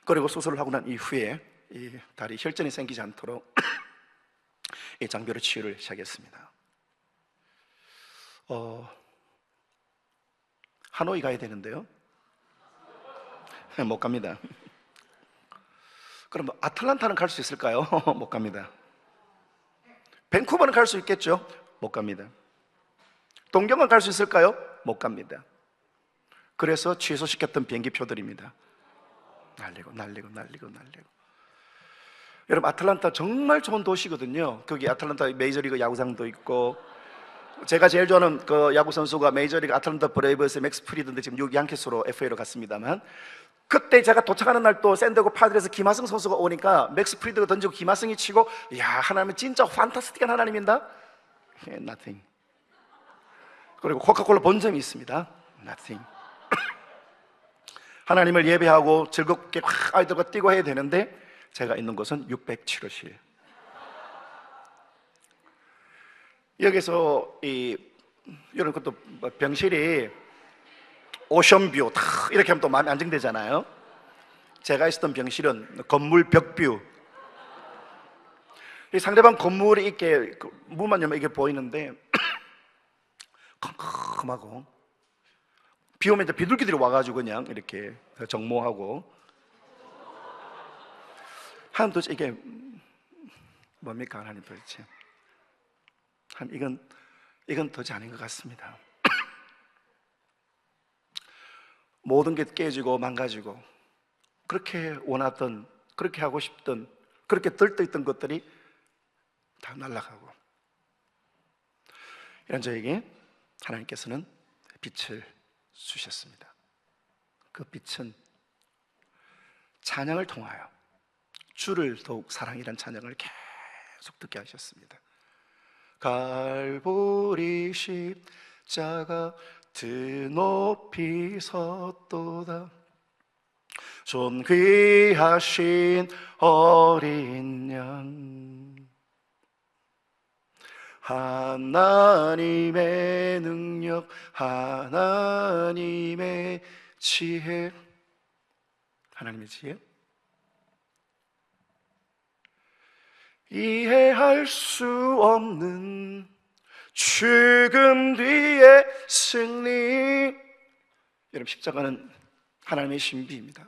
[SPEAKER 1] 그리고 수술을 하고 난 이후에 이 다리 혈전이 생기지 않도록 이 장비로 치유를 시작했습니다. 하노이 가야 되는데요. 못 갑니다. 그럼 아틀란타는 갈 수 있을까요? 못 갑니다. 밴쿠버는 갈 수 있겠죠? 못 갑니다. 동경은 갈 수 있을까요? 못 갑니다. 그래서 취소시켰던 비행기 표들입니다. 날리고. 여러분, 아틀란타 정말 좋은 도시거든요. 거기 아틀란타 메이저리그 야구장도 있고, 제가 제일 좋아하는 그 야구 선수가 메이저리그 아틀란타 브레이브스의 맥스 프리드인데 지금 육 양키스로 FA로 갔습니다만, 그때 제가 도착하는 날 또 샌디에고 파드레스 김하성 선수가 오니까 맥스 프리드가 던지고 김하성이 치고, 야, 하나님은 진짜 판타스틱한 하나님입니다. Nothing. 그리고 코카콜라 본점이 있습니다. Nothing. 하나님을 예배하고 즐겁게 아이들과 뛰고 해야 되는데 제가 있는 곳은 607호실. 여기서 이런 것도 병실이 오션뷰 탁 이렇게 하면 또 마음이 안정되잖아요. 제가 있었던 병실은 건물 벽뷰. 이 상대방 건물이 이렇게 문만 열면 이게 보이는데 컴컴하고 비 오면 이제 비둘기들이 와가지고 그냥 이렇게 정모하고 하나님 도대체 이게 뭡니까 하나님 도대체 이건 도저히 아닌 것 같습니다. 모든 게 깨지고 망가지고 그렇게 원하던 그렇게 하고 싶던 그렇게 들떠있던 것들이 다 날아가고 이런 저에게 하나님께서는 빛을 주셨습니다. 그 빛은 찬양을 통하여 주를 더욱 사랑이란 찬양을 계속 듣게 하셨습니다. 갈보리 십자가 드높이 섰도다 존귀하신 어린 양 하나님의 능력 하나님의 지혜 하나님의 지혜 이해할 수 없는 죽음 뒤의 승리. 여러분 십자가는 하나님의 신비입니다.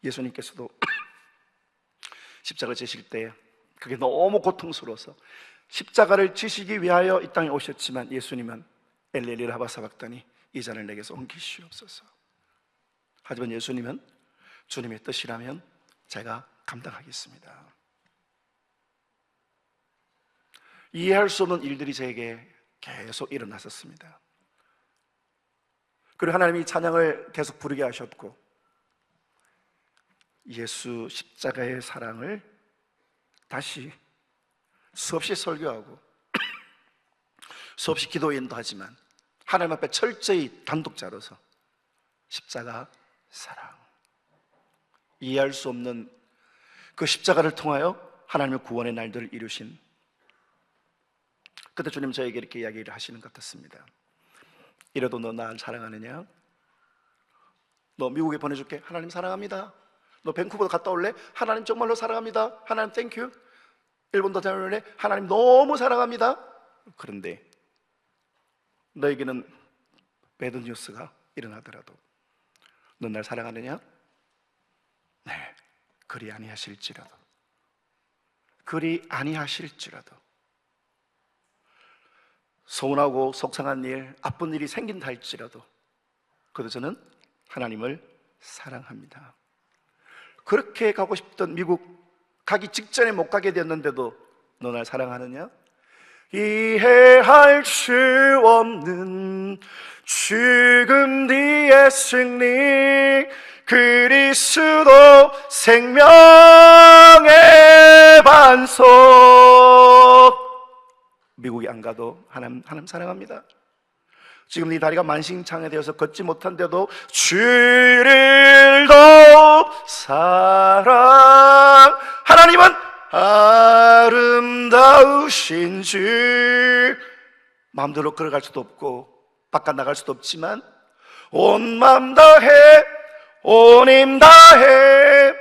[SPEAKER 1] 예수님께서도 십자가를 지실 때 그게 너무 고통스러워서 십자가를 지시기 위하여 이 땅에 오셨지만 예수님은 엘리엘리 라마 사박다니 이 잔을 내게서 옮기시옵소서. 하지만 예수님은 주님의 뜻이라면 제가 감당하겠습니다. 이해할 수 없는 일들이 저에게 계속 일어났었습니다. 그리고 하나님이 찬양을 계속 부르게 하셨고 예수 십자가의 사랑을 다시 수없이 설교하고 수없이 기도 인도하지만 하나님 앞에 철저히 단독자로서 십자가 사랑 이해할 수 없는 그 십자가를 통하여 하나님의 구원의 날들을 이루신 그때 주님 저에게 이렇게 이야기를 하시는 것 같습니다. 이래도 너 나를 사랑하느냐? 너 미국에 보내줄게. 하나님 사랑합니다. 너 밴쿠버 갔다 올래? 하나님 정말로 사랑합니다. 하나님 땡큐. 일본도 다녀올래? 하나님 너무 사랑합니다. 그런데 너에게는 배드 뉴스가 일어나더라도 너 날 사랑하느냐? 네, 그리 아니하실지라도 서운하고 속상한 일, 아픈 일이 생긴다 할지라도 그래도 저는 하나님을 사랑합니다. 그렇게 가고 싶던 미국 가기 직전에 못 가게 됐는데도 너 날 사랑하느냐? 이해할 수 없는 죽음 뒤의 승리 그리스도 생명의 반석. 미국에 안 가도 하나님 사랑합니다. 지금 네 다리가 만신창에 되어서 걷지 못한데도 주를 더욱 사랑. 하나님은 아름다우신 주. 마음대로 걸어갈 수도 없고 바깥 나갈 수도 없지만 온 마음 다해 온 힘 다해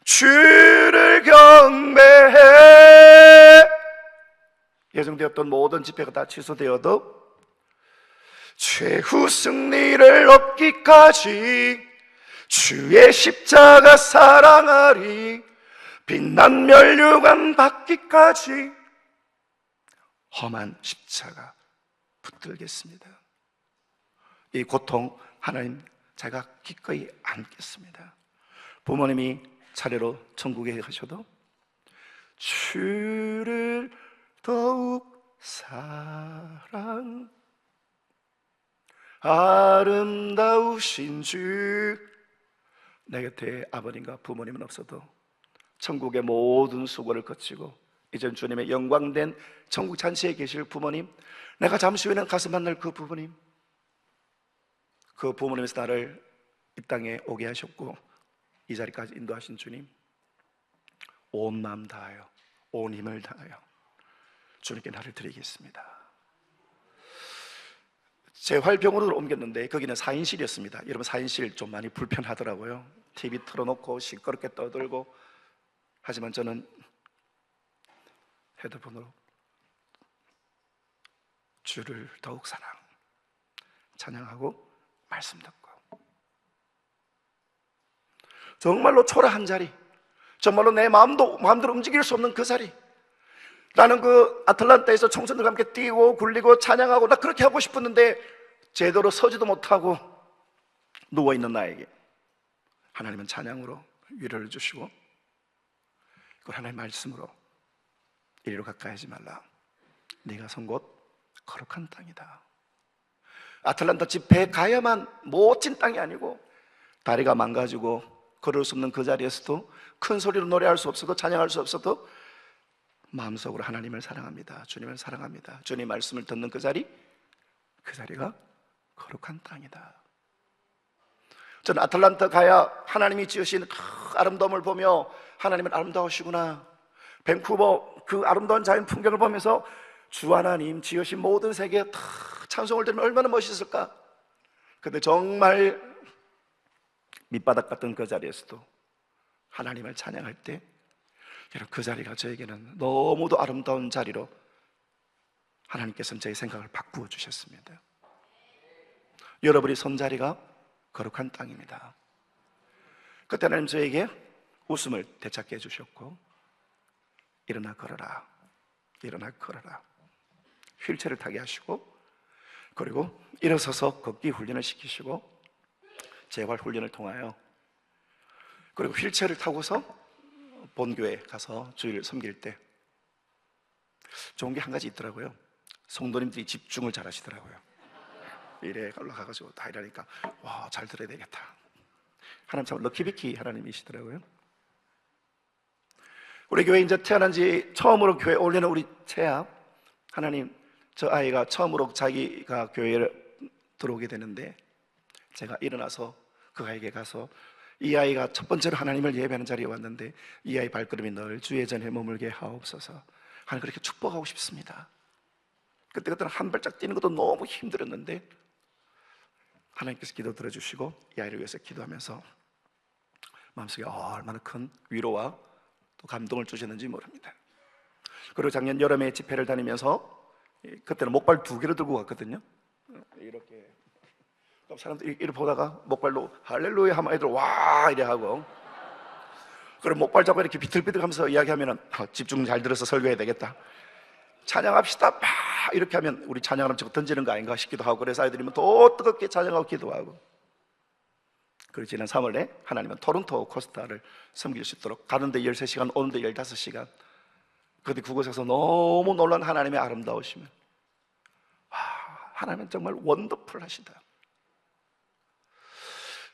[SPEAKER 1] 주를 경배해. 예정되었던 모든 집회가 다 취소되어도 최후 승리를 얻기까지 주의 십자가 사랑하리. 빛난 멸류관 받기까지 험한 십자가 붙들겠습니다. 이 고통 하나님 제가 기꺼이 안겠습니다. 부모님이 차례로 천국에 가셔도 주를 더욱 사랑 아름다우신 주. 내 곁에 아버님과 부모님은 없어도 천국의 모든 수고를 거치고 이젠 주님의 영광된 천국 잔치에 계실 부모님, 내가 잠시 후에는 가서 만날 그 부모님, 그 부모님에서 나를 이 땅에 오게 하셨고 이 자리까지 인도하신 주님, 온 마음 다하여 온 힘을 다하여 주님께 나를 드리겠습니다. 재활병원으로 옮겼는데 거기는 4인실이었습니다. 여러분 4인실 좀 많이 불편하더라고요. TV 틀어놓고 시끄럽게 떠들고. 하지만 저는 헤드폰으로 주를 더욱 찬양하고 말씀 듣고, 정말로 초라한 자리, 정말로 내 마음대로 움직일 수 없는 그 자리, 나는 그 아틀란타에서 청소년들과 함께 뛰고 굴리고 찬양하고 나 그렇게 하고 싶었는데 제대로 서지도 못하고 누워있는 나에게 하나님은 찬양으로 위로를 주시고, 그 하나님의 말씀으로 이리로 가까이 하지 말라, 네가 선 곳 거룩한 땅이다. 아틀란타 집회에 가야만 멋진 땅이 아니고, 다리가 망가지고 걸을 수 없는 그 자리에서도 큰 소리로 노래할 수 없어도 찬양할 수 없어도 마음속으로 하나님을 사랑합니다, 주님을 사랑합니다, 주님 말씀을 듣는 그 자리가 거룩한 땅이다. 저는 아틀란타 가야 하나님이 지으신 그 아름다움을 보며 하나님은 아름다우시구나, 밴쿠버 그 아름다운 자연 풍경을 보면서 주 하나님 지으신 모든 세계에 다 찬송을 들으면 얼마나 멋있을까. 근데 정말 밑바닥 같은 그 자리에서도 하나님을 찬양할 때, 여러분 그 자리가 저에게는 너무도 아름다운 자리로 하나님께서는 제 생각을 바꾸어 주셨습니다. 여러분이 선 자리가 거룩한 땅입니다. 그때 하나님 저에게 웃음을 되찾게 해주셨고, 일어나 걸어라, 일어나 걸어라, 휠체어를 타게 하시고, 그리고 일어서서 걷기 훈련을 시키시고, 재활 훈련을 통하여, 그리고 휠체어를 타고서 본교회 가서 주일을 섬길 때 좋은 게 한 가지 있더라고요. 성도님들이 집중을 잘 하시더라고요. 이래 올라가가지고 다 이러니까 와, 잘 들어야 되겠다. 하나님 참 럭키비키 하나님이시더라고요. 우리 교회 이제 태어난 지 처음으로 교회 올리는 우리 채아, 하나님 저 아이가 처음으로 자기가 교회를 들어오게 되는데, 제가 일어나서 그 아이에게 가서 이 아이가 첫 번째로 하나님을 예배하는 자리에 왔는데 이 아이 발걸음이 늘 주의 전에 머물게 하옵소서, 하나님 그렇게 축복하고 싶습니다. 그때는 한 발짝 뛰는 것도 너무 힘들었는데 하나님께서 기도 들어주시고 이 아이를 위해서 기도하면서 마음속에 얼마나 큰 위로와 또 감동을 주셨는지 모릅니다. 그리고 작년 여름에 집회를 다니면서, 그때는 목발 2개를 들고 갔거든요. 이렇게 사람들이 이렇게 보다가 목발로 할렐루야 하면 애들 와 이래 하고, 그리고 목발 잡고 이렇게 비틀비틀 하면서 이야기하면 집중 잘 들어서 설교해야 되겠다, 찬양합시다 막 이렇게 하면 우리 찬양하면 저거 던지는 거 아닌가 싶기도 하고, 그래서 아이들이면 더 뜨겁게 찬양하고 기도하고. 그리고 지난 3월에 하나님은 토론토 코스타를 섬길 수 있도록, 가는데 13시간 오는데 15시간, 그런데 그곳에서 너무 놀란 하나님의 아름다우시면, 하나님은 정말 원더풀하시다.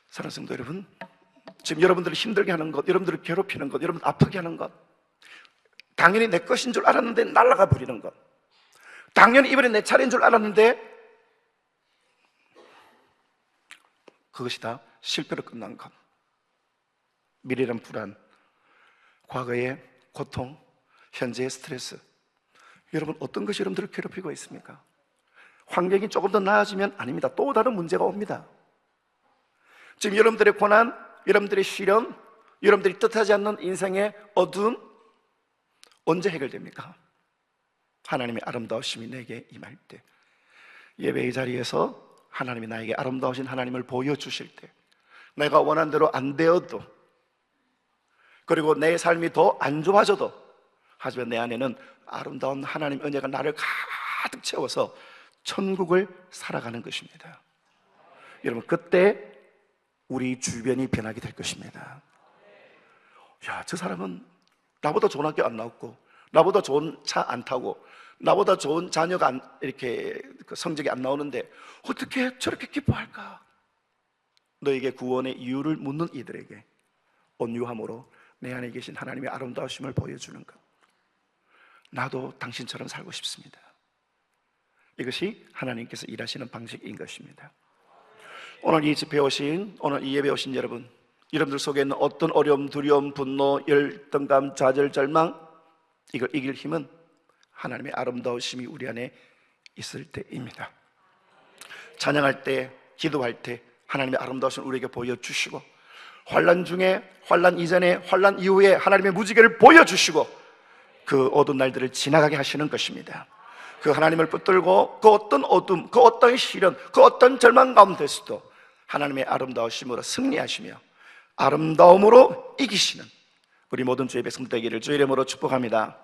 [SPEAKER 1] 사랑하는 성도 여러분, 지금 여러분들을 힘들게 하는 것, 여러분들을 괴롭히는 것, 여러분 아프게 하는 것, 당연히 내 것인 줄 알았는데 날아가 버리는 것, 당연히 이번에 내 차례인 줄 알았는데 그것이 다 실패로 끝난 것, 미래란 불안, 과거의 고통, 현재의 스트레스, 여러분 어떤 것이 여러분들을 괴롭히고 있습니까? 환경이 조금 더 나아지면 아닙니다, 또 다른 문제가 옵니다. 지금 여러분들의 고난, 여러분들의 시련, 여러분들이 뜻하지 않는 인생의 어두움 언제 해결됩니까? 하나님의 아름다우심이 내게 임할 때, 예배의 자리에서 하나님이 나에게 아름다우신 하나님을 보여주실 때, 내가 원한 대로 안 되어도, 그리고 내 삶이 더 안 좋아져도, 하지만 내 안에는 아름다운 하나님 은혜가 나를 가득 채워서 천국을 살아가는 것입니다. 여러분 그때 우리 주변이 변하게 될 것입니다. 야, 저 사람은 나보다 좋은 학교 안 나왔고, 나보다 좋은 차 안 타고, 나보다 좋은 자녀가 이렇게 성적이 안 나오는데 어떻게 저렇게 기뻐할까? 너에게 구원의 이유를 묻는 이들에게 온유함으로 내 안에 계신 하나님의 아름다우심을 보여주는 것, 나도 당신처럼 살고 싶습니다. 이것이 하나님께서 일하시는 방식인 것입니다. 오늘 이 집회에 오신, 오늘 이 예배에 오신 여러분, 여러분들 속에 있는 어떤 어려움, 두려움, 분노, 열등감, 좌절, 절망, 이걸 이길 힘은 하나님의 아름다우심이 우리 안에 있을 때입니다. 찬양할 때, 기도할 때 하나님의 아름다우심을 우리에게 보여주시고, 환난 중에, 환난 이전에, 환난 이후에 하나님의 무지개를 보여주시고 그 어두운 날들을 지나가게 하시는 것입니다. 그 하나님을 붙들고 그 어떤 어둠, 그 어떤 시련, 그 어떤 절망 가운데서도 하나님의 아름다우심으로 승리하시며 아름다움으로 이기시는 우리 모든 주의 백성 되기를 주의 이름으로 축복합니다.